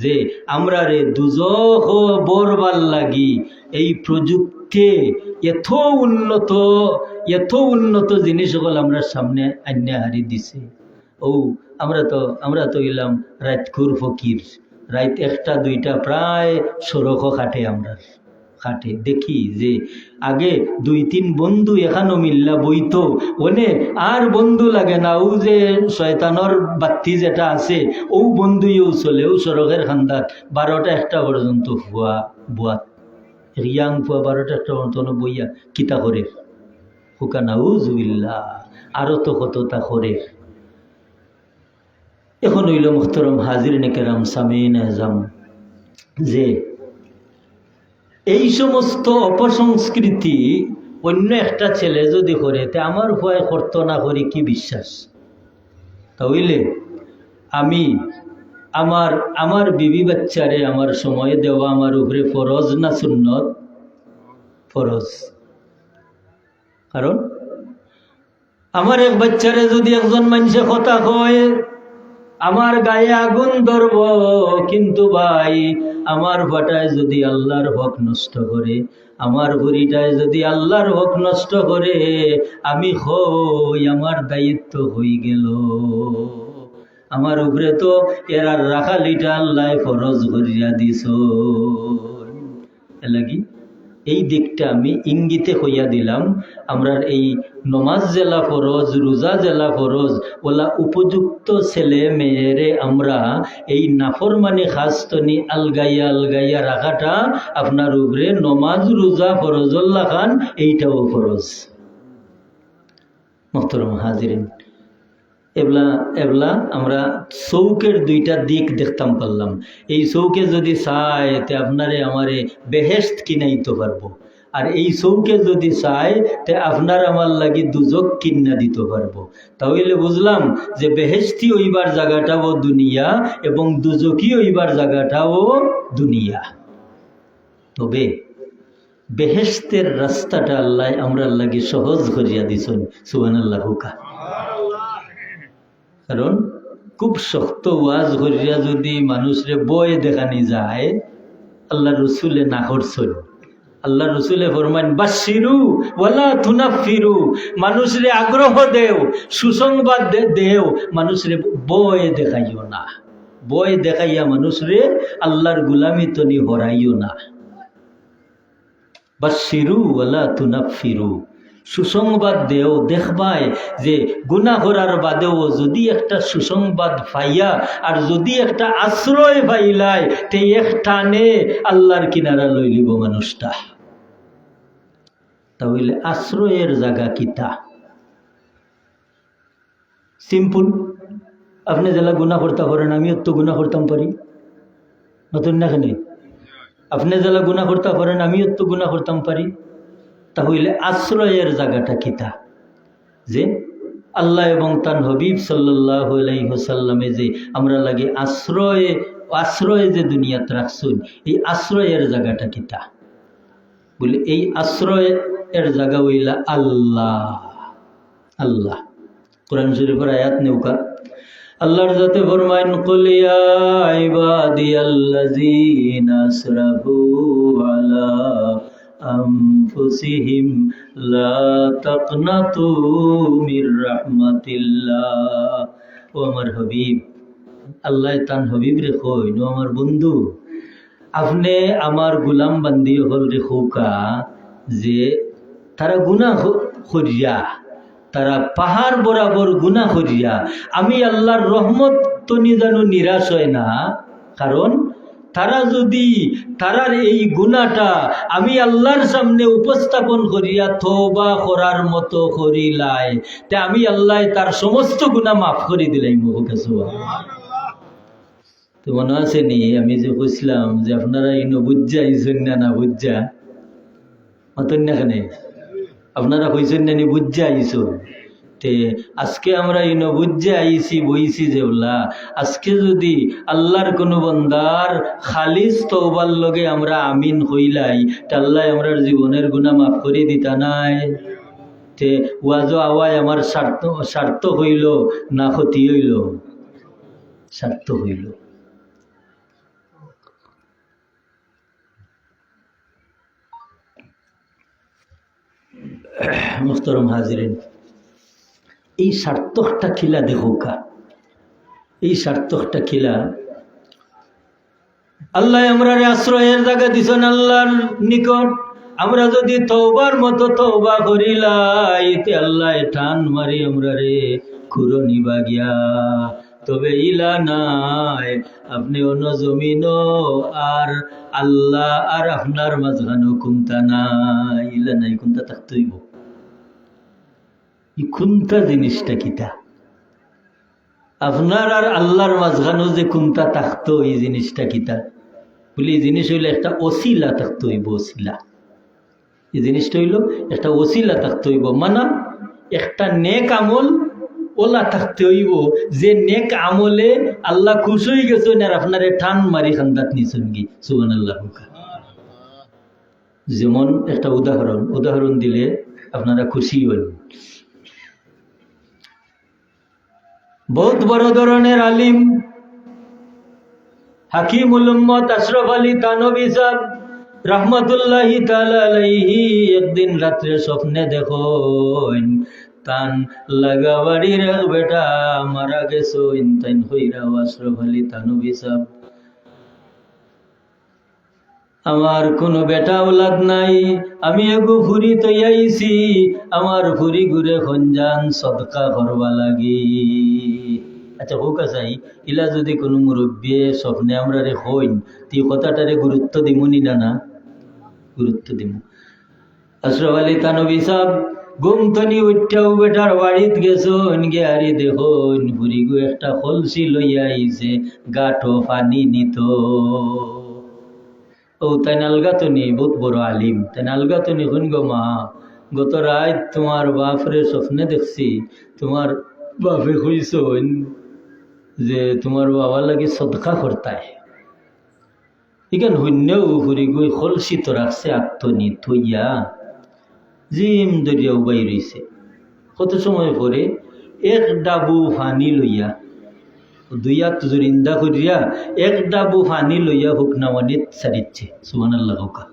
যে আমরা রে দুজখ বরবার লাগি এই প্রযুক্তি এত উন্নত জিনিস সকল আমরা সামনে আন্যা হারি দিছে। আমরা তো এলাম রাতকুর ফকির, রাত 1টা 2টা প্রায় সড়ক খাটে দেখি যে আগে 2-3 বন্ধু এখানো মিল্লা বইতো ওনে আর বন্ধু লাগে না। ও যে শয়তানর বাতি যেটা আছে ও বন্ধুও চলে। ও সড়কের খান্দাত 12টা 1টা পর্যন্ত বুয়াত রিয়াং ফুয়া 12টা 1টা পর্যন্ত বইয়া কিতা করে হুকা নাউজুবিল্লাহ। আরো তো কতটা করে। এখন হইল মুহতারাম হাজিরিন কেরাম সামিন আজম যে এই সমস্ত অপসংস্কৃতি অন্য একটা ছেলে যদি করে তে আমার ভয় করতো না করি কি বিশ্বাস? তাহলে আমি আমার বিবি বাচ্চারে আমার সময় দেওয়া আমার উপরে ফরজ না সুন্নত? ফরজ। কারণ আমার এক বাচ্চারে যদি একজন মানুষে কথা কয় আমার গায়ে আগুন ধরব, কিন্তু ভাই আমার ফাটায় যদি আল্লাহর হক নষ্ট করে, আমার ভুড়িটায় যদি আল্লাহর হক নষ্ট করে, আমি হই আমার দায়িত্ব হয়ে গেল। আমার উপরে তো এরা রাখালিটা আল্লাহ ফরজ করিয়া দিস। লাগি এই দিকটা আমি ইঙ্গিতে হইয়া দিলাম। আমরা এই নমাজ জেলা ফরজ, রোজা জেলা ফরজ, ওলা উপযুক্ত ছেলে মেয়েরে আমরা এই নাফরমানি খাস্তনি আলগাইয়া রাখাটা আপনার উপরে নমাজ রোজা ফরজুল্লাহ খান এইটাও ফরজ। মুহতারাম হাজিরিন, এবলা আমরা চৌকের 2টা দিক দেখতাম পারলাম। এই চৌকে যদি চাই তে আপনারে আমারে বেহেশত কিনাইতে পারবো, আর এই চৌকে যদি চাই তে আপনার আমার লাগি দুজক কিনা দিতে পারবো। তাহলে বুঝলাম যে বেহেশতি ওইবার জায়গাটাও দুনিয়া এবং দুজকি ওইবার জায়গাটাও দুনিয়া। তবে বেহেশতের রাস্তাটা আল্লাহ আমরা লাগি সহজ করিয়া দিছেন। সুবহানাল্লাহ হুকা। কারণ খুব শক্ত ওয়াজ করিয়া যদি মানুষরে বই দেখানি যায়, আল্লাহ রসুলে না করছেন। আল্লাহ রসুলে ফরমান বাশিরু ওয়ালা তুনাফিরু, মানুষরে আগ্রহ দেও, সুসংবাদ দেও, মানুষরে বই দেখাইও না। বই দেখাইয়া মানুষরে আল্লাহর গুলামি তনি হরাইও না। বাশিরু ওয়ালা তুনাফিরু, সুসংবাদ দেও। দেখবাই যে গুনাহ করার বাদেও যদি একটা সুসংবাদ পাইয়া আর যদি একটা আশ্রয় পাইলাই তে একটানে আল্লাহর কিনারা লই লিব মানুষটা। তাহলে আশ্রয়ের জায়গা কিতা? সিম্পল। আপনি যেলা গুনাহ করতে পারেন আমিও তো গুনাহ করতাম পারি, নতুন না কেন? আপনি যেলা গুনাহ করতে পারেন আমিও তো গুনাহ করতাম পারি। তাহলে আশ্রয়ের জায়গাটা কিতা? যে আল্লাহ এবং তার হাবিব সাল্লাল্লাহু আলাইহি ওয়াসাল্লামে যে আমরা লাগে আশ্রয় যে দুনিয়াতে রাখছুন, এই আশ্রয়ের জায়গাটা কিতা? বলে এই আশ্রয়ের জায়গা হইলা আল্লাহ। কোরআন শরীফের আয়াত নেউকা আল্লাহর যাতে ফরমাইন কুল ইয়া ইবাদিয়াল্লাযীনা আসরাফু আলা আনফুসিহিম লা তাকনাতু মির রাহমাতিল্লাহ। ও আমার হাবিব, আল্লাহ তান হাবিব রে কই, নো আমার বন্ধু, আপনি আমার গুলাম বান্দি হল রে খৌকা যে তারা গুনাহ করিয়া, তারা পাহাড় বরাবর গুনাহ করিয়া আমি আল্লাহর রহমত তো জানো নিরাশ হয় না। কারণ তারা যদি তারার এই গুনাহটা আমি আল্লাহর সামনে উপস্থাপন করিয়া তওবা করার মতো করিলাই, তে আমি আল্লাহ তার সমস্ত গুনাহ মাফ করে দিলাই। তো মনে আছে নি আমি যে কইছিলাম যে আপনারা ইনো বুঝা আইছেন না বুঝা মতন না কেন আপনারা কইছেন না নি বুঝা আইছো তে আজকে আমরা ইনো বুঝা আইছি বইছি যে বলা আজকে যদি আল্লাহর কোনো বন্দার খালিস তওবার লগে আমরা আমিন হইলাই তে আল্লাহ আমরার জীবনের গুনাহ মাফ করে দিতা নাই তে ওয়াজো আওয়াজ আমার স্বার্থ হইল না ক্ষতি হইল স্বার্থ হইল মুহতারাম হাজিরিন এই সার্থকটা খিলা দেখোকা এই সার্থকটা খিলা আল্লাহ আমরা আশ্রয়ের জায়গা দিছেন আল্লাহর নিকট আমরা যদি তওবার মতো তওবা করিলাই তে আল্লাহ টান মারি আমরা রে কুরো নিবা গিয়া তবে ইলা নাই আপনি অন্য জমিন আর আল্লাহ আর আপনার মাঝখানো কুমতা নাই ইলা নাই কুমতা থাকতেইব ই কুমতা জিনিসটা কিতা আপনার আর আল্লাহর মাঝখানো যে কুমতা থাকতো এই জিনিসটা কিতা বলি এই জিনিস হইলে একটা ওসিলা থাকতে হইব ওসিলা এই জিনিসটা হইল একটা ওসিলা থাকতে হইব মানা একটা নেক আমল ওলা থাকতে হইব যে নেক আমলে আল্লাহ খুশি হয়ে গেছেন আর আপনারে টান মারি খান্দাত নিছেন কি সুবহানাল্লাহ যেমন একটা উদাহরণ দিলে আপনারা খুশি হন বহুত বড় ধরনের আলিম হাকিমুল উম্মত আশরাফ আলী থানভী সাহেব রহমতুল্লাহি তাআলা আলাইহি একদিন রাত্রে স্বপ্নে দেখেন তান লাগাবাড়ির এক বেটা মারা গেছো ইনতাইন হইরা আশরাফ আলী থানভী সাহেব আমার কোনো বেটা ওলাদ নাই আমি এগো ফুরি তৈয়াইছি আমার ফুরি ঘুরে খঞ্জান সদকা করবা লাগি আচ্ছা হোক আসাই ইলা যদি কোনো মুরব্বী স্বপ্নে আমরা রে হইন তি কথাটারে গুরুত্ব দিমুনি না গুরুত্ব দিমু আশরাফ আলী থানভী সাহেব ঘুমতনি উঠাও বেটার বাড়িত গেছো গে আরে দেখো ফুরি গো একটা কলসি লইয়া আইছে গাঠো পানি নিত ও তাই নালগাতনি বহুত বড় আলিম তাই নালগাতনি শুন গো মা গত রাত তোমার বাপরে স্বপ্নে দেখছি তোমার বাপে কইছেন যে তোমার বাবা লাগে সদকা করতায় এখান শূন্যও ফুরি গই কলসি তো রাখছে আত্মনি থইয়া জিম দরিয়াও বাই রইছে কত সময় পরে এক ডাবু পানি লইয়া দুইয়াত জুরিন্দা করিয়া এক ডাবু পানি লইয়া হুকনামানিত সারিচ্ছে সুবহানাল্লাহ কা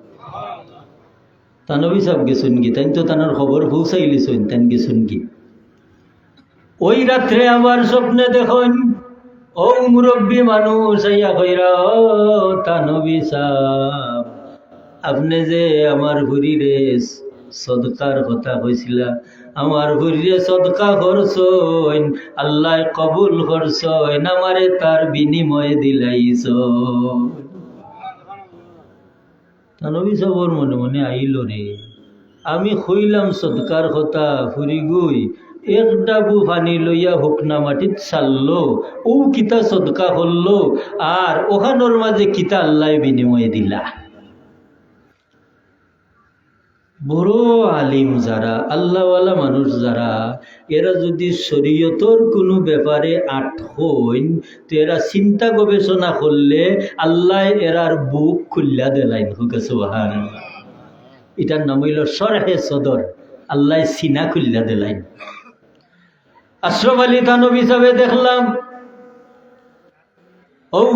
থানভী সাহেব গেছেন কি তাই তো তানার খবর পৌঁছাইলিছেন তাই গেছেন কি ওই রাত্রে আমার স্বপ্নে দেখুন ও মুরব্বী মানুষ আইয়া কইরা ও থানভী সাহেব আপনি যে আমার ঘুরিরে সদকার কথা কইছিলা আমার ঘুরিয়ে সদকা করছইন আল্লাহ কবুল করছইন আমারে তার বিনিময়ে দিলাইছ থানভী সাহেবর মনে মনে আইল রে আমি কইলাম সদকার কথা ফুরি গই এক ডাবু পানি লইয়া হুকনা মাটিত চাললো ও কিতা সদকা করলো আর ওখানোর মাঝে কিতা আল্লাহ বিনিময়ে দিলা বড় আলিম যারা আল্লাহওয়ালা মানুষ যারা এরা যদি শরীয়তর কোনো ব্যাপারে আট হইন তো এরা চিন্তা গবেষণা করলে আল্লাহ এরার বুক খুল্লা দেলাইন হুকে সুবহানাল্লাহ এটার নাম হইল শরহে সদর আল্লাহ সিনা খুল্লা দেলাইন আশরাফ আলী থানভী সাহেব দেখলাম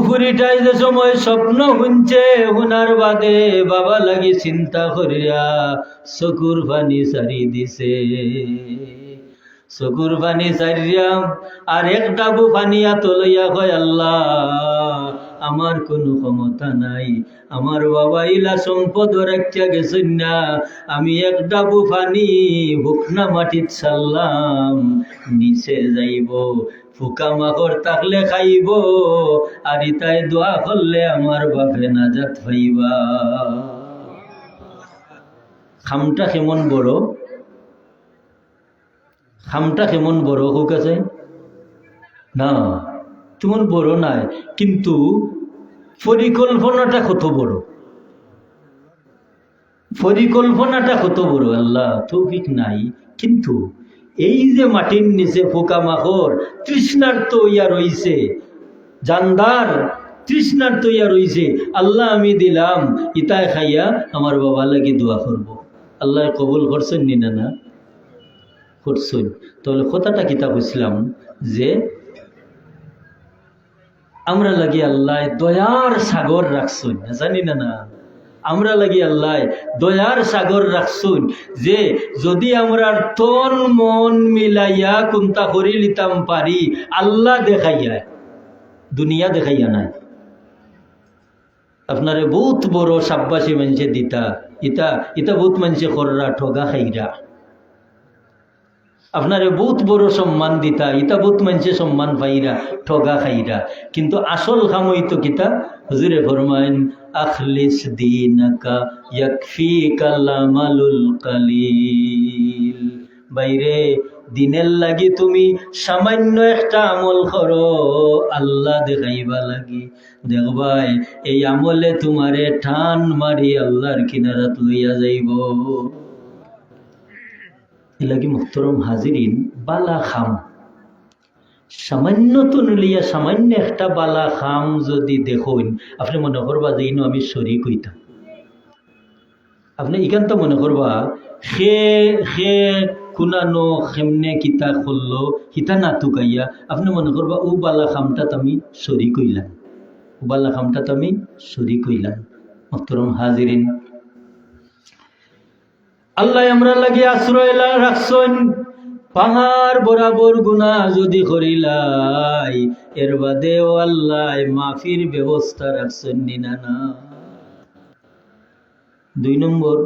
ফুরিটাই যে সময় স্বপ্ন শুনছে শুনার বাদে বাবা লাগি চিন্তা করিয়া চকুর পানি সারি দিছে চকুর পানি সারিয়া আর এক ডাবু পানি হাত লইয়া কয় আল্লাহ আমার কোনো ক্ষমতা নাই আমার বাবা ইলা সম্পদ রাখিয়া গেছেন না আমি এক ডাবু পানি হুকনা মাটিত ছাড়লাম নিচে যাইব ফুকা মাকড় থাকলে খাইব আর ইতাই দোয়া করলে আমার বাপে নাজাত পাইবা খামটা কেমন বড় খামটা কেমন বড় হোক আছে না তো তেমন বড় নাই, কিন্তু পরিকল্পনাটা কত বড়, পরিকল্পনাটা কত বড়। আল্লাহ তৌফিক নাই, কিন্তু এই যে মাটির নিচে পোকামাকড় তৃষ্ণার্ত হইয়া রইছে, জানদার তৃষ্ণার্ত হইয়া রইছে, আল্লাহ আমি দিলাম, ইতায় খাইয়া আমার বাবা লাগি দোয়া করব। আল্লাহ কবুল করছেন নি না? না করছেন। তাহলে কথাটা কিতা বুঝলাম যে আমরা লাগি আল্লাহ দয়ার সাগর রাখছেন, জানি না? না, আমরা লাগি আল্লাহ দয়ার সাগর রাখছুন, যে যদি আমরা তন মন মিলাইয়া কোনটা করি লিতাম পারি, আল্লাহ দেখাইয়া, দুনিয়া দেখাইয়া নাই। আপনারে বহুত বড় সাব্বাসী মানুষে দিতা, ইতা ইতা বহুত মানুষে কররা ঠগা খাইরা। আপনারে বহুত বড় সম্মান দিতা, ইতা বহুত মানুষে সম্মান পাইরা ঠগা খাইরা। কিন্তু আসল কাম হইতো কিতা? হুজুরে ফরমাইন আখলিস দীনাকা ইয়াকফিকাল আমালুল কালিল। বাইরে দিনের লাগি তুমি সামান্য একটা আমল করো, আল্লাহ দেখাইবা লাগি, দেখবাই এই আমলে তোমারে ঠান মারি আল্লাহর কিনারাত লইয়া যাইব। এলাকি মুহতরম হাজিরিন, বালা খাম সামান্য তো নলিয়া, সামান্য একটা বালা খাম যদি দেখুন, আপনি মনে করবা যে ইনো আমি শরীক হইতাম। আপনি ইখানটা মনে করবা সে সে কুনানো খেমনে কিতা করলো হিতা না তুকাইয়া, আপনি মনে করবা ও বালা খামটাত আমি শরীক হইলাম, ও বালা খামটাত আমি শরীক হইলাম। মুহতরম হাজিরিন, আল্লাহ আমরা লাগি আশ্রয় রাখছেন। পাহাড় বরাবর গুনাহ যদি করিলাই, এর বাদেও আল্লাহ মাফির ব্যবস্থা রাখছেন নি না? না। 2 নম্বর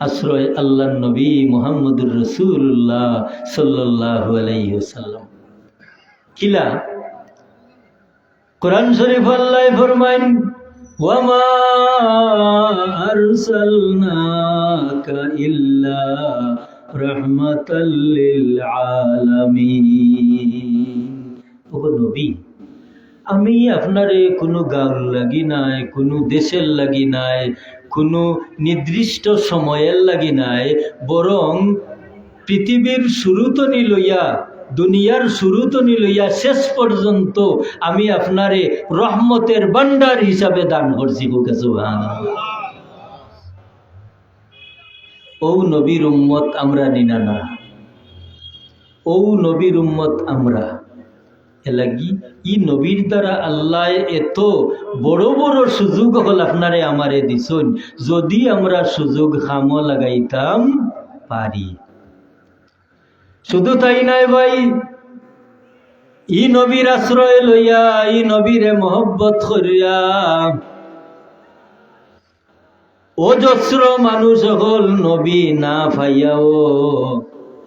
আশ্রয় আল্লাহ নবী মুহাম্মদুর রাসূলুল্লাহ সাল্লাল্লাহু আলাইহি ওয়াসাল্লাম। কিলা কোরআন শরীফ আল্লাহ ফরমাইন ওয়ামা আরসালনাকা ইল্লা রাহমাতাল লিল আলামিন। ও নবী, আমি আপনারে কোনো গাঁর লাগি নাই, কোনো দেশের লাগি নাই, কোনো নির্দিষ্ট সময়ের লাগি নাই, বরং পৃথিবীর শুরুতনি লইয়া, দুনিয়ার শুরুতনি লইয়া শেষ পর্যন্ত আমি আপনারে রহমতের ভান্ডার হিসাবে দান করছি। সুবহানাল্লাহ। ও নবীর উম্মত আমরা নিনা না, ও নবীর উম্মত আমরা। এলাগি ই নবীর দ্বারা আল্লাহ এত বড় বড় সুযোগ হল আপনারে আমারে দিছুন, যদি আমরা সুযোগ খামো লাগাইতাম পারি। শুধু তাই নাই ভাই, ই নবীর আশ্রয় লইয়া, ই নবীরে মহব্বত করিয়া অজস্র মানুষ হল নবী না পাইয়াও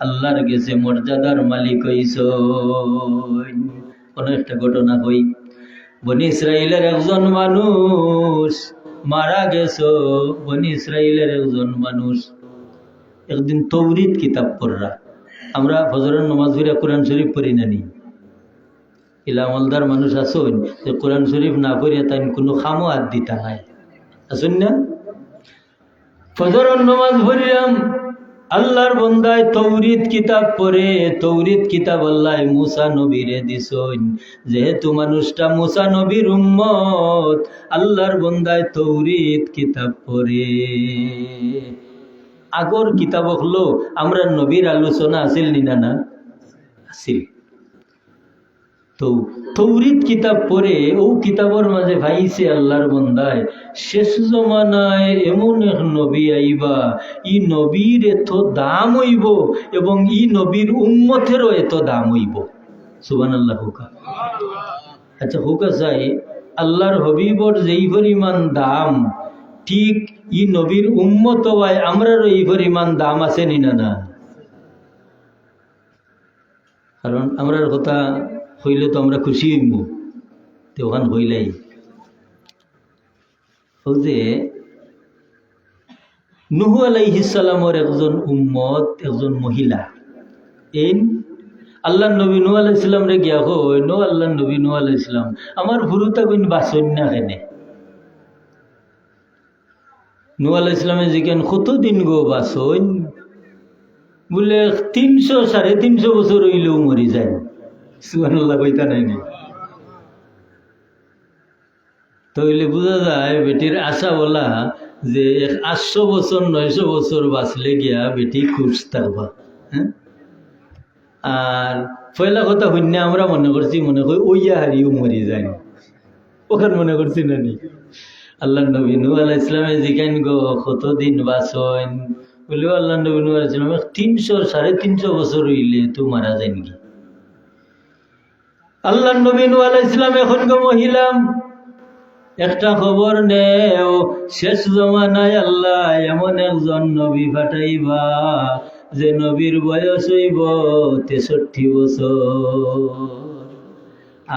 আল্লাহর গেছে মর্যাদার মালিক হইছ। কোন একটা ঘটনা কই, বনি ইসরাইলের একজন মানুষ মারা গেছ। বনি ইসরাইলের একজন মানুষ একদিন তৌরিত কিতাব পড়রা, আমরা ফজরের নামাজ পড়ে কোরআন শরীফ পড়ি নানি, ইলা আমলদার মানুষ আসুন যে কোরআন শরীফ না পড়িয়া তাই কোনো খামো হাত দিতা নাই, আসুন না? ফজরের নামাজ পড়িলাম, আল্লাহর বন্দায় তৌরিত কিতাব পড়ে, তৌরিত কিতাব আল্লাহ মুসা নবীরে দিছইন। যেহেতু মানুষটা মুসা নবীর উম্মত, আল্লাহর বন্দায় তৌরিত কিতাব পড়ে। আগর কিতাব হলো আমরা নবীর আলোচনা আছিল নি না? না আছিল। তো তৌরিত কিতাব পড়ে ও কিতাবর মাঝে ভাইছে আল্লাহর বন্দায় শেষ জমানায় এমন এক নবী আইবা, ই নবীর এত দাম হইব এবং ই নবীর উম্মতেরও এত দাম হইব। সুবহানাল্লাহ হুকা। আচ্ছা হুকা চাই, আল্লাহর হবিবর যেই পরিমাণ দাম, ঠিক ই নবীর উম্মত হয় আমরারও এই পরিমাণ দাম আছে নি না? না। কারণ আমরার কথা হইলে তো আমরা খুশি হইব, তো ওখান হইলাই যে নূহ আলাইহিস সালামের একজন উম্মত, একজন মহিলা, এই আল্লাহ নবী নূহ আলাইহিস সালাম রে গিয়া কই নো আল্লাহ নবী নূহ আলাইহিস সালাম আমার ভুরুতা কইন বাসন না কেনে নূহ আলাইহিস সালামে জিজ্ঞেন কতদিন গো বাসন বলে 300 350 বছর হইলেও মরি যায় সুবহানাল্লাহ কইতা নাই নি তাহলে বোঝা যায় বেটির আশা বলা যে 800 বছর 900 বছর বাঁচলে গিয়া বেটি খুশ থাকবা হ্যাঁ আর পয়লা কথা শূন্য আমরা মনে করছি মনে করি ওইয়া হারিও মরি যায় ওখান মনে করছি না নি আল্লাহ নবী নূহ আলাইহিস সালামে জিজ্ঞান গো কতদিন বাঁচন বললেও আল্লাহ নবী নূহ আলাইহিস সালাম 300 350 বছর হইলে তো মারা যায় নাকি আল্লাহ নবী নূহ আলাইহিস সালাম এখন গো মহিলা একটা খবর নেও শেষ জমানায় আল্লাহ এমন একজন নবী পাঠাইবা যে নবীর বয়স হইব 63 বছর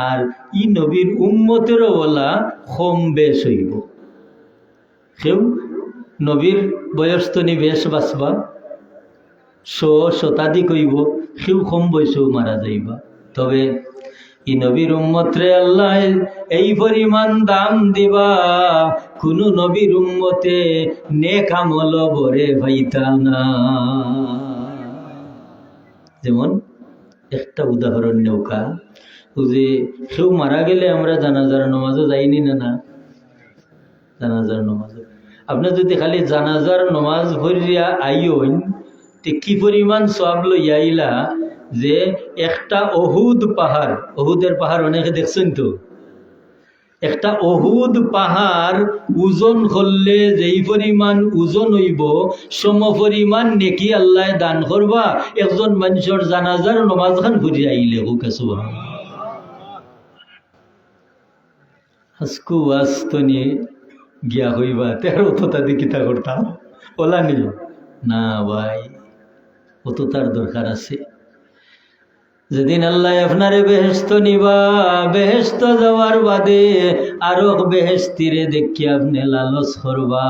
আর ই নবীর উম্মতেরও বলা কম বেশ হইব কেউ নবীর বয়স তো নি বেশ বাঁচবা শতাধিক হইব কেউ কম বয়সেও মারা যাইবা তবে ই নবীর উম্মতরে আল্লাহ এই পরিমাণ দাম দিবা কোনো নবীর উম্মতে নেক আমল ভরে পাইতা না যেমন একটা উদাহরণ নৌকা যে কেউ মারা গেলে আমরা জানাজার নামাজও যাইনি না না জানাজার নামাজ আপনার যদি খালি জানাজার নামাজ ভরিয়া আইন তে কি পরিমাণ সব লইয়া আইলা যে একটা অহুদ পাহাড় অহুদের পাহাড় অনেকে দেখছেন তো একটা অহুদ পাহাড় ওজন করলে যেই পরিমাণ ওজন হইব সম পরিমাণ নেকি আল্লাহ দান করবা একজন মানুষের জানাজার নামাজ খান ঘুরে আইলে ওকে সুবহানাল্লাহ হাসকু ওয়াস্তনি গিয়া হইবা তেরো তো তাদের কিতা করতাম ওলা নি না ভাই অত তার দরকার আছে যেদিন আল্লাহ আপনারে বেহেশত নিবা বেহেশত যাওয়ার বাদে আরো বেহেশতিরে দেখি আপনি লালস করবা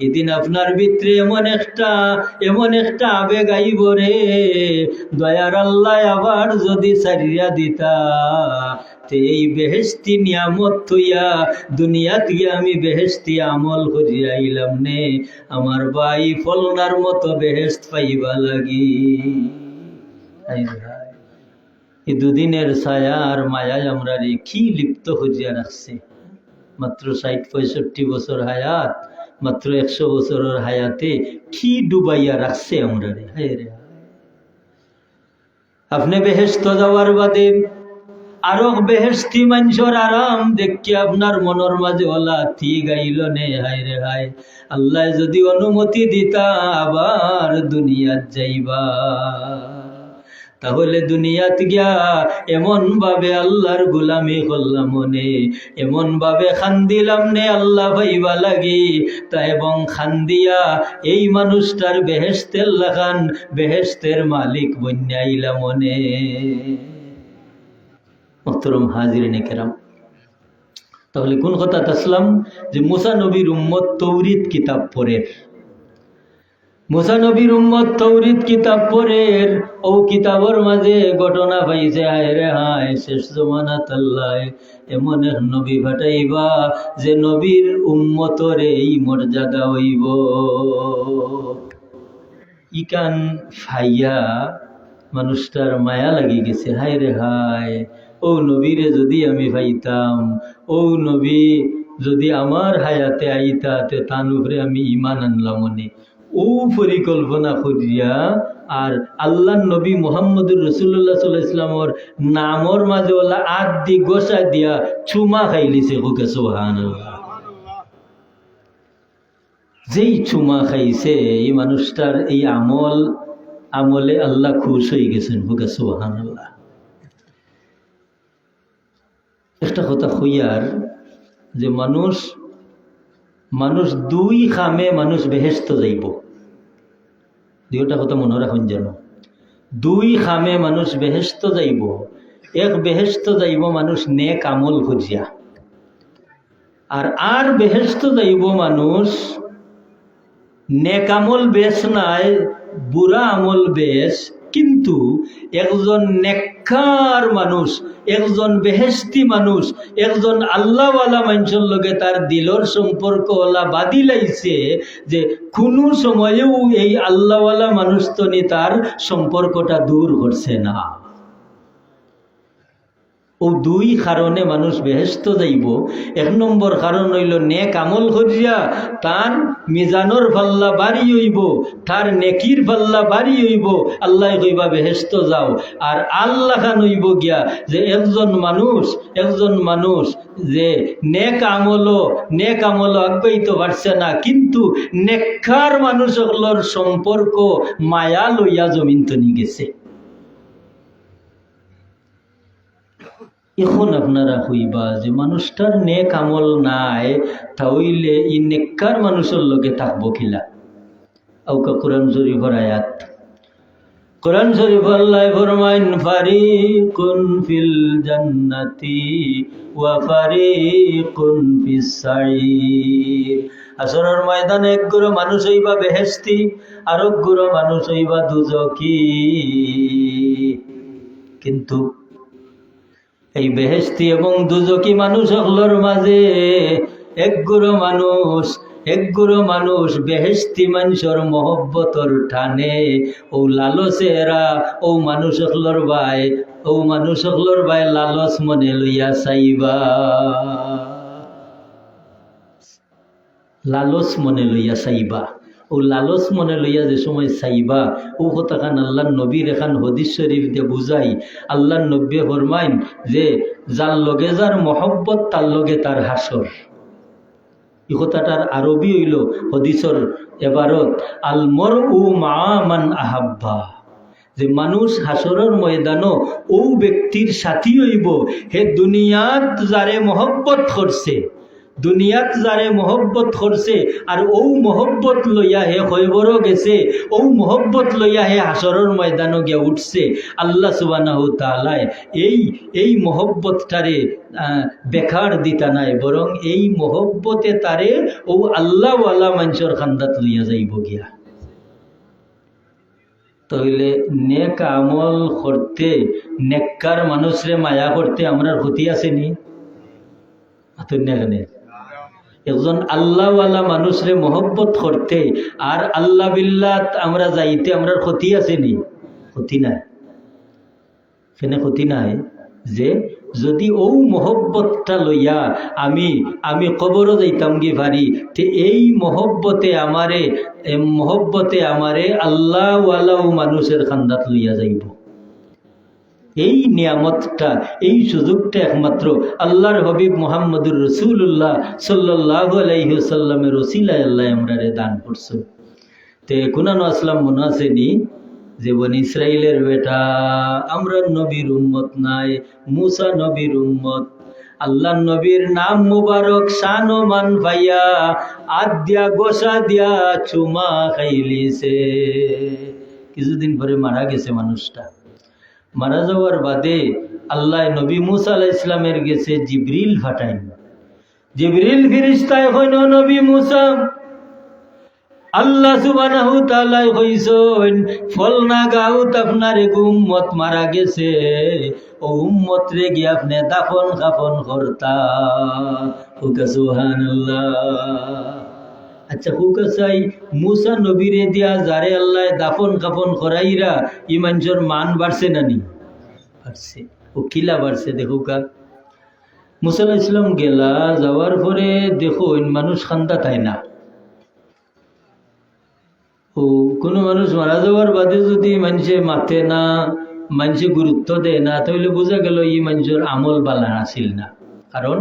এদিন আপনার ভিতরে এমন একটা আবেগ আইব রে দয়ার আল্লাহ আবার যদি সারিয়া দিতা তে এই বেহেশতি নিয়ামত থইয়া দুনিয়াত গিয়ে আমি বেহেশতি আমল করিয়া আইলাম নে আমার ভাই ফলনার মতো বেহেশত পাইবা লাগি এই দুদিনের ছায়া আর মায়ায় আমরা রে কি লিপ্ত হইয়া রাখছে মাত্র 60-65 বছর হায়াত মাত্র 100 বছরের হায়াতে কি ডুবাইয়া রাখছে আমরা রে হায় রে আপনি বেহেশত যাওয়ার বাদে আরো বেহেশতি মানুষের আরাম দেখি আপনার মনের মাঝে ওলা থি গাইল নে হায় রে হায় আল্লাহ যদি অনুমতি দিতা আবার দুনিয়াত যাইবা তাহলে দুনিয়াত গিয়া এমন ভাবে আল্লাহর গোলামি করলাম মনে এমন ভাবে খান্দিলাম নে আল্লাহ ভাইবা লাগি তা এবং খান্দিয়া এই মানুষটার বেহেশতের লাগান বেহেশতের মালিক বন্যাইলাম মনে মোহতরম হাজিরিনে কেরাম তাহলে কোন কথা আসলাম যে মুসা নবীর উম্মত তৌরিত কিতাব পড়ে মুসা নবীর উম্মত তৌরিত কিতাব পড়ের ও কিতাবর মাঝে ঘটনা পাইছে হায় রে হায় শেষ জমানাত আল্লাহ এমন এক নবী পাঠাইবা যে নবীর উম্মতরে এই মর্যাদা হইব ইকান ফাইয়া মানুষটার মায়া লাগি গেছে হায় রে হায় ও নবীরে যদি আমি পাইতাম ও নবী যদি আমার হায়াতে আইতা তে তার উপরে আমি ইমান আনলাম মনে ও পরিকল্পনা করিয়া আর আল্লাহ নবী মুহাম্মদুর রাসূলুল্লাহ সাল্লাল্লাহু আলাইহি ওয়াসাল্লামর নামর মাঝে ওলা আদি গোসা দিয়া চুমা খাইলিছে ওকে সুবহানাল্লাহ যেই চুমা খাইছে এই মানুষটার এই আমলে আল্লাহ খুশ হয়ে গেছেন ওকে সুবহানাল্লাহ একটা কথা হইয়ার যে মানুষ দুই খামে মানুষ বেহেশত যাইব দুইটা কথা মনে রাখুন যেন দুই খামে মানুষ বেহেশত যাইব এক বেহেশত যাইব মানুষ নেক আমল খুঁজিয়া আর বেহেশত যাইব মানুষ নেক আমল বেশ নাই বুড়া আমল বেশ কিন্তু একজন নেককার মানুষ, একজন বেহেশতি মানুষ, একজন আল্লাহওয়ালা মানুষের লগে তার দিলর সম্পর্ক ওলা বাদি লাইছে যে কোনো সময়েও এই আল্লাহওয়ালা মানুষ তো নি তার সম্পর্কটা দূর করছে না। ও দুই কারণে মানুষ বেহেশত যাইব। এক নম্বর কারণ হইল নেক আমল করিয়া তার মিজানোর পাল্লা বাড়ি হইব, তার নেকির পাল্লা বাড়ি হইব, আল্লাহ কইবা বেহেশত যাও। আর আল্লাহ খান হইব গিয়া যে একজন মানুষ যে নেক আমল আগাইতে পারছে না, কিন্তু নেককার মানুষগুলোর সম্পর্ক মায়া লইয়া জমিন তনি গেছে। এখন আপনারা হইবা যে মানুষটার নেক আমল নাই, তাহলে ই নেককার মানুষের লগে থাকবো কিলা? আউকা কোরআন শরীফের আয়াত, কোরআন শরীফ আল্লাহ ফরমাইন ফারিকুন ফিল জান্নাতি ওয়া ফারিকুন ফিস সাঈর। আসরের ময়দানে এক গুরু মানুষ হইবা বেহেশতি, আর এক গুরু মানুষ হইবা দুজকি। কিন্তু এই বেহেশতি এবং দুজকি মানুষগুলোর মাঝে এক গুরু মানুষ বেহেশতি মানুষের মহব্বতর টানে ও লালচেরা ও মানুষগুলোর ভাই লালচ মনে লইয়া চাইবা, লালচ মনে লইয়া চাইবা। ও লালচ মনে লইয়া যে সময় চাইবা, ও কথাখান আল্লাহ নবীর এখান হদিস শরীফ দিয়ে বুঝাই। আল্লাহ নবী ফরমাইন যে যার লগে যার মহব্বত তার লগে তার হাসর। এই কথাটার আরবি হইল হদিসর এবারত আল মারউ মা মান আহাব্বা, যে মানুষ হাসরের ময়দানও ও ব্যক্তির সাথী হইব হে দুনিয়াত যারে মহব্বত করছে, আর ও মহব্বত লইয়া হে খৈবরও গেছে, ও মহব্বত লইয়া হে হাসরের ময়দানও গিয়া উঠছে। আল্লাহ সুবহানাহু তাআলা এই মহব্বতটারে বেকার দিতা নাই, বরং এই মহব্বতে তারে ও আল্লাহওয়ালা মানুষের খান্দাত লইয়া যাইব গিয়া। তাহলে নেক আমল করতে, নেককার মানুষরে মায়া করতে আমরা ক্ষতি আসেনি? একজন আল্লাহওয়ালা মানুষরে মহব্বত করতে আর আল্লাহ বিল্লাত আমরা যাইতে আমরা ক্ষতি আসেনি? ক্ষতি নাই। কেন ক্ষতি নাই? যে যদি ও মহব্বতটা লইয়া আমি কবরও যাইতাম গি পারি, তে এই মহব্বতে আমারে আল্লাহওয়ালা মানুষের খান্দাত লইয়া যাইব। এই নিয়ামতটা, এই সুযোগটা একমাত্র আল্লাহর হবিব মুহাম্মদুর রাসূলুল্লাহ সাল্লাল্লাহু আলাইহি ওয়াসাল্লামের ওসিলায় আল্লাহ আমরারে দান করছে। তে কুনানো আসলাম মনে আসেনি যে বনি ইসরাইলের বেটা আমরা নবীর উম্মত নাই, মুসা নবীর উম্মত। আল্লাহ নবীর নাম মুবারক শান ও মান ভাইয়া আদ্যা গোসা দিয়া চুমা খাইলিছে। কিছুদিন পরে মারা গেছে মানুষটা। মারা যাওয়ার বাদে আল্লাহ নবী মুসা আলাইহিস সালামের গেছে জিবরিল ফাটাইন। জিবরিল ফেরেশতায় কইন নবী মুসা আল্লাহ সুবহানাহু তাআলা কইছেন ফলনা গাউত আপনার এক উম্মত মারা গেছে, ও উম্মত রে গিয়ে আপনি দাফন কাফন করতা। হুকা সুবহানাল্লাহ। আচ্ছা হুকা চাই মুসা নবীরে দিয়া যারে আল্লাহ দাফন কাফন করাইরা ই মানুষের মান বাড়ছে না নি? বাড়ছে। ও কিলা বাড়ছে দেখুকা। মুসা আলাইহিস সালাম গেলা যাওয়ার পরে দেখুন মানুষ খান্দা তাই না। ও কোনো মানুষ মারা যাওয়ার বাদে যদি মানুষে মাতে না, মানুষে গুরুত্ব দেয় না, তাহলে বোঝা গেল ই মানুষের আমল বালা আসিল না। কারণ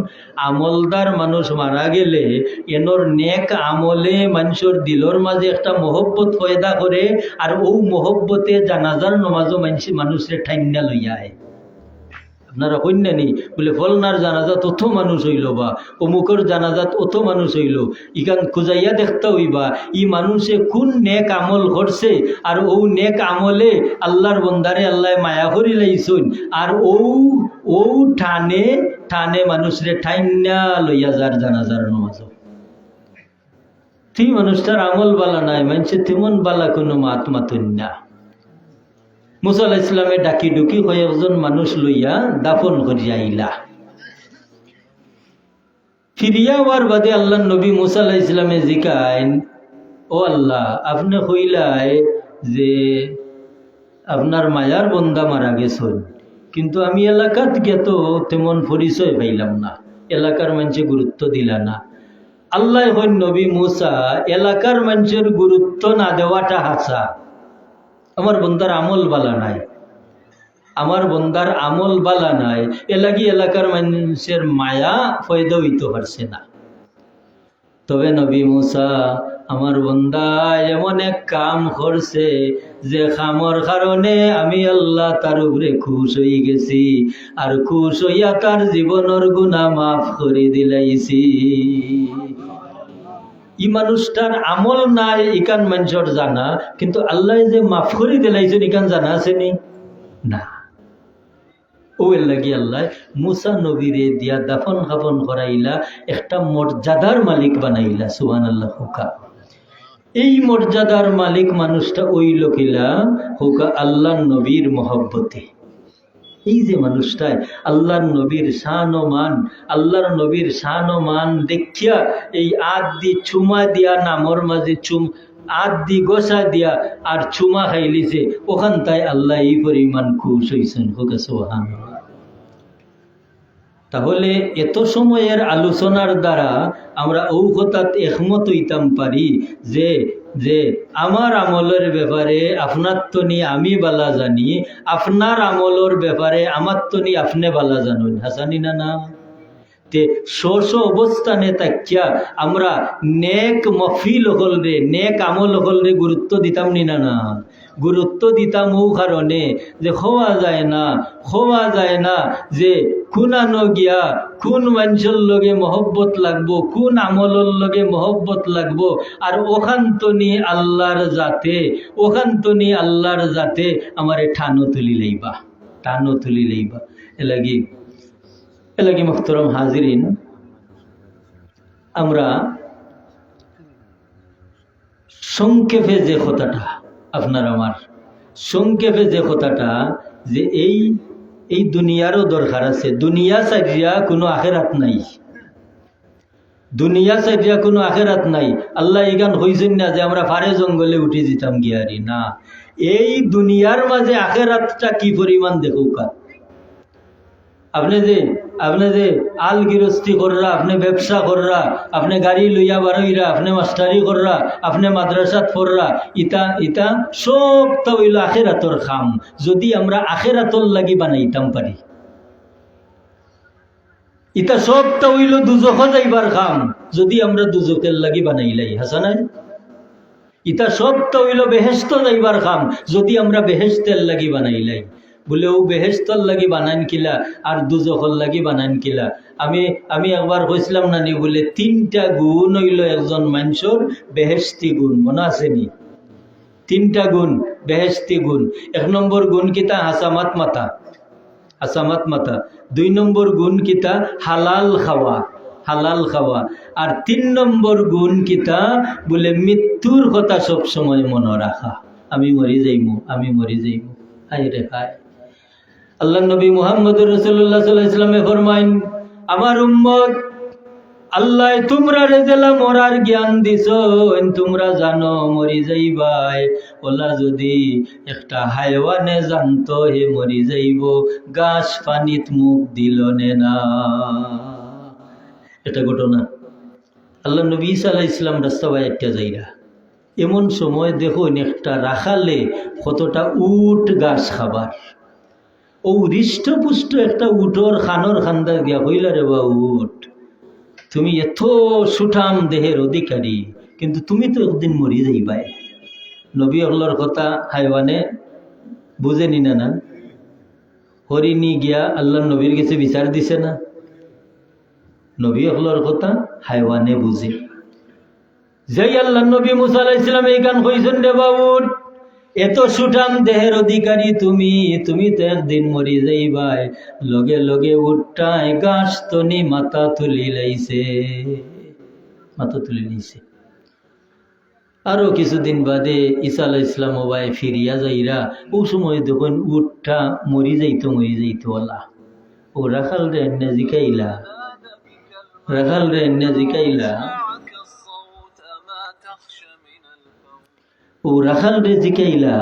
আমলদার মানুষ মারা গেলে এনর নেক আমলে মানুষের দিলর মাঝে একটা মহব্বত পয়দা করে, আর ও মহব্বতে জানাজার নমাজও মানুষের ঠাইনা লইয়া আয়। আপনারা কন্যানি বলে ফলনার জানাজাত অত মানুষ হইল বা অমুকর জানাজাত অত মানুষ হইল, ইখান খুঁজাইয়া দেখতে হইবা ই মানুষে কোন নেক আমল করছে, আর ও নেক আমলে আল্লাহর বন্দারে আল্লাহ মায়া করি লাইছুন, আর ও টানে টানে মানুষরে ঠাইনা লইয়া যার জানাজার নমাজ। তুই মানুষটার আমল বালা নাই, মানুষের তেমন বালা কোনো মাত মাতুন না। মুসা আলাইহিস সালামে ডাকি ডুকি কয়েকজন মানুষ লইয়া দাফন করিয়া আইলা। ফিরিয়া হওয়ার বাদে আল্লাহ নবী মুসা আলাইহিস সালামে জিকাইন, ও আল্লাহ, আপনি কইলাই যে আপনার মায়ার বন্দা মারা গেছেন, কিন্তু আমি এলাকাত গিয়ে তো তেমন পরিচয় পাইলাম না, এলাকার মানুষে গুরুত্ব দিলা না। আল্লাহ হইন নবী মুসা, এলাকার মানুষের গুরুত্ব না দেওয়াটা হাসা, আমার বন্দার আমল বালা নাই, আমার বন্দার আমল বালা নাই, এলাকি এলাকার মানুষের মায়া ফয়দা হইতে পারছে না। তবে নবী মুসা, আমার বন্দা এমন এক কাম করছে যে কামর কারণে আমি আল্লাহ তার উপরে খুশ হয়ে গেছি, আর খুশ হইয়া তার জীবনের গুনাহ মাফ করে দিলাইছি। ই মানুষটার আমল নাই ইকান মানুষের জানা, কিন্তু আল্লাহ যে মাফ করে দিলাইছেন ইকান জানা আছে নি না। ও লাগি আল্লাহ মুসা নবীরে দিয়া দাফন খাফন করাইলা, একটা মর্যাদার মালিক বানাইলা। সুবহানাল্লাহ। হুকা এই মর্যাদার মালিক মানুষটা ওই লোকিলা হুকা আল্লাহর নবীর মহব্বতে। এই যে মানুষটাই আল্লাহর নবীর শান ও মান, আল্লাহর নবীর শান ও মান দেখিয়া এই আদ দি চুমা দিয়া নামর মাঝে আদ দি গোসা দিয়া আর চুমা খাইলিছে, ওখান তাই আল্লাহ এই পরিমাণ খুশ হইছেন। হুকা সুবহানাল্লাহ। তাহলে এত সময়ের আলোচনার দ্বারা আমরা ও কথাত একমত হইতাম পারি যে যে আমার আমলের ব্যাপারে আপনার তো নি আমি বালা জানি, আপনার আমলের ব্যাপারে আমার তো নি আপনি বালা জানুন। হাসানি না না? তে স্ব অবস্থানে তাকিয়া আমরা নেক মফিল হল রে, নেক আমল হল রে গুরুত্ব দিতাম নি না না? গুরুত্ব দিতাম ও কারণে যে খোয়া যায় না যে খুনানো গিয়া কোন মানুষের লগে মহব্বত লাগবো, কোন আমলের লগে মহব্বত লাগবো, আর ওখান তো নি আল্লাহর জাতে আমারে টানো তুলি লইবা। এলাকি মুহতারাম হাজিরিন, আমরা সংক্ষেপে যে কথাটা আপনার আমার সংক্ষেপে যে কথাটা যে এই দুনিয়ারও দরকার আছে। দুনিয়া সাইডিয়া কোনো আখেরাত নাই। আল্লাহ ইগান হইছেন না যে আমরা ফারে জঙ্গলে উঠে যেতাম গিয়ারি না। এই দুনিয়ার মাঝে আখেরাতটা কি পরিমাণ দেখুকা। আপনি যে আল গৃহস্থী কররা, আপনি ব্যবসা কররা, আপনি গাড়ি লইয়া বারইরা, আপনি মাস্টারি কররা, আপনি মাদ্রাসাত পড়রা, ইতা সব তো হইল আখেরাতর খাম। যদি আমরা আখেরাতর লাগি বানাইতাম পারি, ইতা সব তো হইল দুজখ যাইবার খাম। যদি আমরা দুজকের লাগি বানাইলাই, হাসানাই, ইতা সব তো হইল বেহেশত যাইবার খাম। যদি আমরা বেহেশতের লাগি বানাইলাই, বলে ও বেহেশতর লাগি বানান কিলা আর দুজখর লাগি বানান কিলা। আমি একবার কইছিলাম না নি, বলে 3টা গুণ হইল একজন মানুষের বেহেশতি গুণ, মনে আছে নি? 3টা গুণ বেহেশতি গুণ। 1 নম্বর গুণ কিতা? হাসামাত মাতা। 2 নম্বর গুণ কিতা? হালাল খাওয়া। আর 3 নম্বর গুণ কিতা? বলে মৃত্যুর কথা সব সময় মনে রাখা। আমি মরি যাইমু। হায় রে হায়। আল্লাহ নবী মুহাম্মদুর রাসূলুল্লাহ সাল্লাল্লাহু আলাইহি ওয়াসাল্লামে ফরমাইন, আমার উম্মত, আল্লাহ তোমরা রেজেলা মরার জ্ঞান দিছো, তোমরা জানো মরি যাইবাই। ওলা যদি একটা হায়ওয়ানে জানতো হে মরি যাইব, গাছ পানিত মুখ দিল না। এটা ঘটনা। আল্লাহ নবী ঈসা আলাইহিস সালাম রাস্তা বাই একটা যাইরা, এমন সময় দেখুন একটা রাখালে কতটা উট গাছ খাবার। ও হৃষ্টপুষ্ট একটা উটর খানর খান্দা গিয়া হইলা রে বা উট, তুমি এত সুঠাম দেহের অধিকারী, কিন্তু তুমি তো একদিন মরি যাইবাই। নবী আল্লাহর কথা হাইওয়ানে বুঝেনি না? হরিণী গিয়া আল্লাহ নবীর কাছে বিচার দিছে না? নবী আল্লাহর কথা হাইওয়ানে বুঝে। যাই আল্লাহ নবী মুসা আলাইহিস সালাম এই গান কইছেন রে বাউট, এত সুঠাম দেহের অধিকারী তুমি তো একদিন মরি যাইবাই। লগে লগে উঠটায় গাছ তনি মাথা তুলি লাইছে। আরো কিছুদিন বাদে ঈসা আলাইহিস সালাম ওবাই ফিরিয়া যাইরা ও সময় যখন উঠটা মরি যাইতো ওলা ও রাখাল রে এনে জিকাইলা ও রাখাল রে জিকাইলা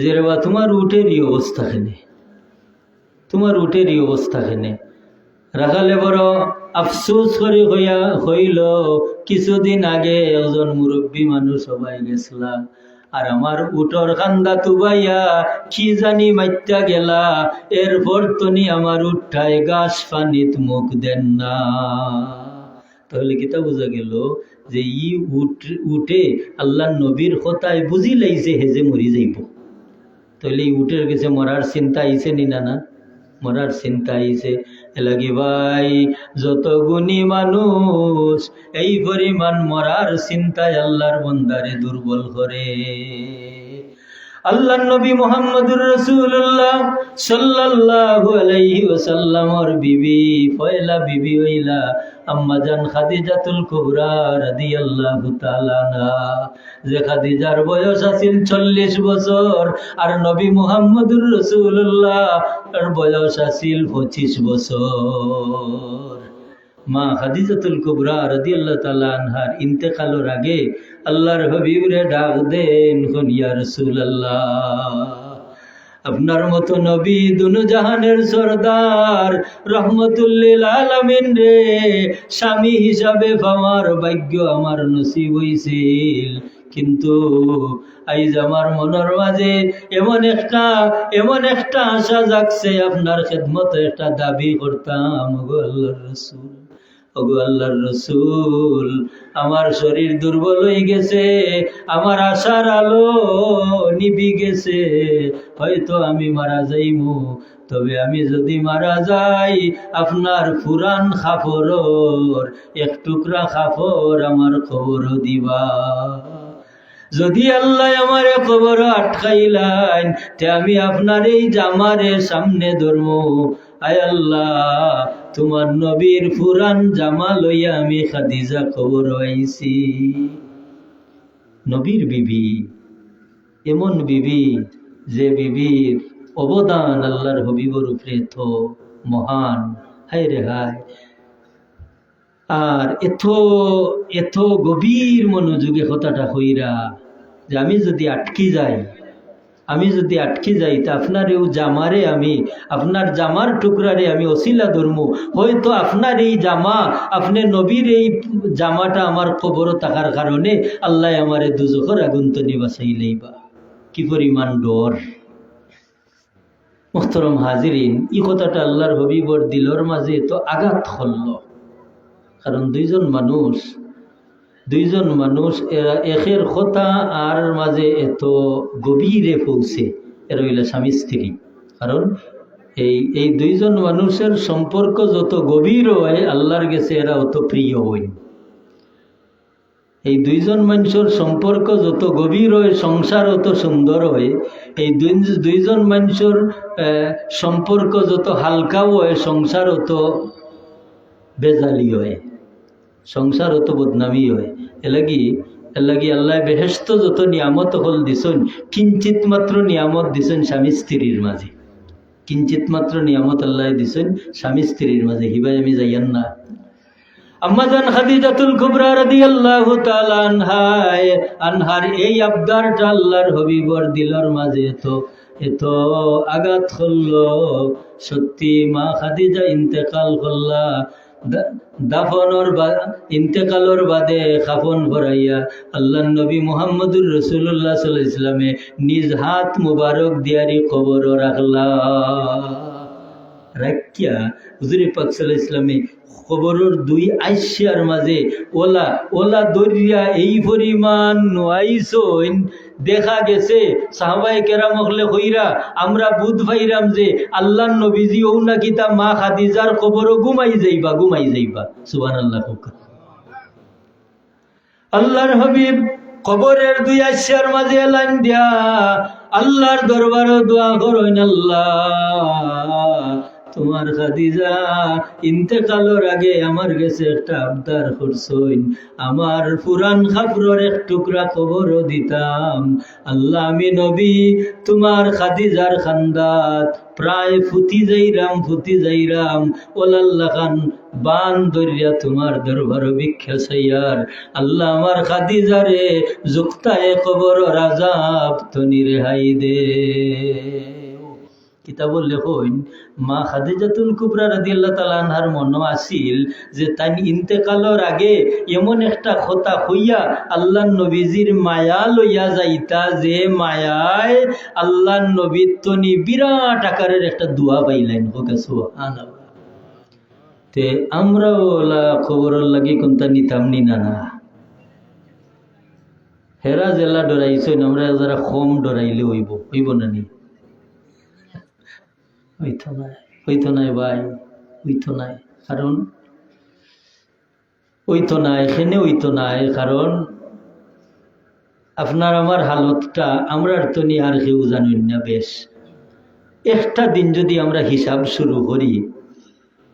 যে রে বা তোমার উটেরই অবস্থা খেনে রাখালে বড় আফসোস করে হইল কিছুদিন আগে একজন মুরব্বী মানুষ সবাই গেছলা আর আমার উটর কান্দা তুবাইয়া কি জানি মাইত্যা গেলা এরপর তনি আমার উঠায় গাছ পানিত মুখ দেন না। তাহলে কিতা বোঝা গেল যে উঠে আল্লাহ নবীর কথায় বুঝি লাইছে হেজে মরি যাইব। তাহলে এই উটের কাছে মরার চিন্তা আইছে নি না? মরার চিন্তা আইছে। এলাকি ভাই যত গুণী মানুষ এই পরিমাণ মরার চিন্তায় আল্লাহর বন্দারে দুর্বল করে। আল্লাহর নবী মুহাম্মদুর রাসূলুল্লাহ সাল্লাল্লাহু আলাইহি ওয়াসাল্লামর বিবি পয়লা বিবি হইলা আম্মা জান খাদিজাতুল কুবরা রাদিয়াল্লাহু তাআলা আনহা, যে খাদিজার বয়স আছিল 40 বছর আর নবী মুহাম্মদুর রাসূলুল্লাহ এর বয়স আছিল 25 বছর। মা খাদিজাতুল কুবরা রাদিয়াল্লাহু তাআলা আনহার ইন্তেকালের আগে আল্লাহর হাবিবরে ডাক দেন, ইয়া রাসূলুল্লাহ, আপনার মতো নবী দুনো জাহানের সরদার রহমতুল লিল আলামিন রে স্বামী হিসাবে পাওয়ার ভাগ্য আমার নসিব হইছিল, কিন্তু আইজ আমার মনের মাঝে এমন একটা আশা জাগছে, আপনার খেদমতে একটা দাবি করতাম। ওগো আল্লাহর রসুল, আমার শরীর দুর্বল হয়ে গেছে, আমার আশার আলো নিভি গেছে, হয়তো আমি মারা যাইমু, তবে আমি যদি মারা যাই আপনার পুরান খাফরর এক টুকরা খাফর আমার খবর দিবা। যদি আল্লাহ আমার খবর আটকাইলেন তে আমি আপনার এই জামারের সামনে ধর্ম, আয় আল্লাহ তোমার নবীর পুরান জামা লইয়া আমি খাদিজা খবর আইছি। নবীর বিবি এমন বিবি যে বিবির অবদান আল্লাহর হবিবর উপরে তো মহান। হায় রে হায়, আর এত গভীর মনোযোগে কথাটা হইরা যে আমি যদি আটকি যাই তা আপনার এই জামারে আমি আপনার জামার টুকরারে আমি অসিলা ধর্ম, হয়তো আপনার এই জামা আপনি নবীর এই জামাটা আমার কবর থাকার কারণে আল্লাহ আমারে দুজখের আগুন তো নিবাসাই লইবা। কি পরিমাণ ডর! মুহতারাম হাজিরিন, এই কথাটা আল্লাহর হবিবর দিলর মাঝে তো আঘাত হল, কারণ দুইজন মানুষ এরা একের কথা আর মাঝে এত গভীরে পৌঁছে, এরা হইল স্বামী স্ত্রী। কারণ এই দুইজন মানুষের সম্পর্ক যত গভীর হয় আল্লাহর কাছে এরা অত প্রিয় হয়। এই দুইজন মানুষের সম্পর্ক যত গভীর হয় সংসার অত সুন্দর হয়। এই দুইজন মানুষের সম্পর্ক যত হালকাও হয় সংসার অত বেজালি হয়, সংসার অত বদনামি হয়। এলাগি আল্লাহ বেহেশত যত নিয়ামত হল দিছেন, কিঞ্চিত মাত্র নিয়ামত দিছেন স্বামী স্ত্রীর মাঝে, কিঞ্চিত মাত্র নিয়ামত আল্লাহ দিছেন স্বামী স্ত্রীর মাঝে। হিবাই আমি যাইয়ান না। আম্মা জান খাদিজাতুল কুবরা রাদিয়াল্লাহু তাআলা আনহার এই আবদারটা আল্লাহর হবিবর দিলর মাঝে এত আঘাত হল। সত্যি মা খাদিজা ইন্তেকাল করলা, ইন্তেকালর বাদে খাফন ভরাইয়া আল্লাহর নবী মুহাম্মদুর রাসূলুল্লাহ সাল্লাল্লাহু আলাইহি ওয়াসাল্লামে নিজ হাত মুবারক দিয়ারি কবর রাখলা। রাখিয়া হুজুর পাক সাল্লাল্লাহু আলাইহি ওয়াসাল্লামে কবরের দুই আইসার মাঝে ওলা দরিয়া এই পরিমাণ নোয়াইছইন, দেখা গেছে সাহাবায়ে কেরাম হলে কইরা আমরা বুধ ভাইরাম যে আল্লাহর নবীজি ও নাকি তা মা খাদিজার কবরও ঘুমাই যাইবা। সুবহানাল্লাহ। আল্লাহর হাবিব কবরের দুই আইসার মাঝে এলান দিয়া আল্লাহর দরবারে দোয়া করেন, আল্লাহ তোমার খাদিজা ইন্তেকালের আগে আমার কাছে একটা আবদার করছইন, আমার পুরান খাপড়ের এক টুকরা কবরও দিতাম। আল্লাহ, আমি নবী তোমার খাদিজার খান্দাত প্রায় ফুটি যাইরাম ওলাল্লা খান বান দরিয়া তোমার দরবার ভিক্ষা চাইয়ার। আল্লাহ, আমার খাদিজারে যুক্তায় কবর রাজাব তনি রেহাই দে। কিতাবুল লেখইন মা খাদিজাতুল কুবরা রাদিয়াল্লাহু তাআলা আনহার মনে আসিল যে তাই ইন্তেকালের আগে এমন একটা কথা হইয়া আল্লাহর নবীজির মায়া লইয়া যাইতা, যে মায়ায় আল্লাহর নবীর তনি বিরাট আকারের একটা দোয়া পাইলেন। ওকে সুবহানাল্লাহ। তে আমরাও খবরের লাগি কোনটা নিতাম নি না না, হেরা জেলা ডরাইছেন, আমরা যারা কম ডরাইলে হইব না নি? হইতো নাই ভাই, হইতো নাই। কারণ হইতো নাই, এখানে হইতো নাই, কারণ আপনার আমার হালতটা আমরার তো নি আর কেউ জানেন না। বেশ একটা দিন যদি আমরা হিসাব শুরু করি,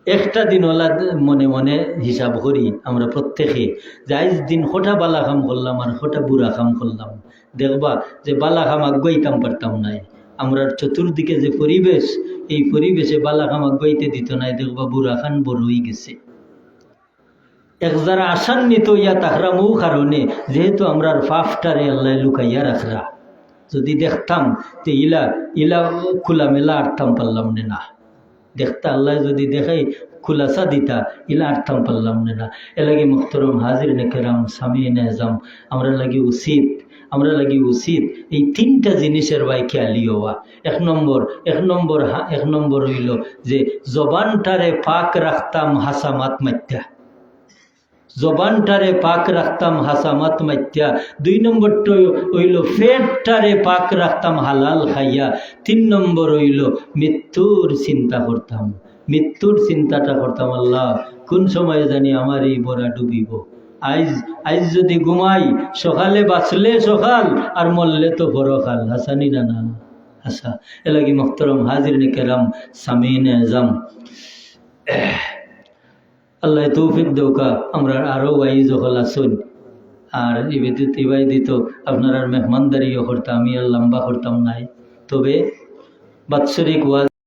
একটা দিন ওলা মনে মনে হিসাব করি আমরা প্রত্যেকে, যাই দিন হোটা বালা কাম করলাম আর হোটা বুড়া কাম করলাম, দেখবা যে বালা কাম আগুয়াই কাম পারতাম নাই। আমরা চতুর্দিকে যে পরিবেশ, এই পরিবেশে বালা কাম আগুয়াইতে দিত নাই, দেখবা বুড়া খান বড় হয়ে গেছে। এক যারা আশান্বিত ইয়া তাহরা মৌ কারণে, যেহেতু আমরা ফাফটারে আল্লাহ লুকাইয়া রাখরা, যদি দেখতাম তো ইলা খোলামেলা আটতাম পারলাম না। দেখতা আল্লাহ যদি দেখাই খুলাসা দিতা, ইলা আটতাম পারলাম না। এলাকি মুখতরম হাজির নেকেরাম সামিন এজাম, আমরা লাগি উচিত এই তিনটা জিনিসের ভাই খেয়ালি হওয়া। এক নম্বর হইল যে জবানটারে পাক রাখতাম হাসামাত মাত্যা, জবানটারে পাক রাখতাম হাসামাত মাত্যা। 2 নম্বরটা হইল পেটটারে পাক রাখতাম হালাল খাইয়া। 3 নম্বর হইল মৃত্যুর চিন্তা করতাম, মৃত্যুর চিন্তাটা করতাম, আল্লাহ কোন সময় জানি আমার এই বড়া ডুবিব। আইজ যদি ঘুমাই সকালে বাঁচলে সকাল, আর মরলে তো পরকাল। হাসানি না না হাসা। এলাকি মুহতারাম হাজিরিন কেরাম সামিন আজম, আল্লাহ তৌফিক দেউকা আমরা আরো ওয়াইজ হল আসুন। আর ইবাই দিত আপনার আর মেহমানদারিও করতাম, আমি আর লম্বা করতাম নাই। তবে বাৎসরিক ওয়াজ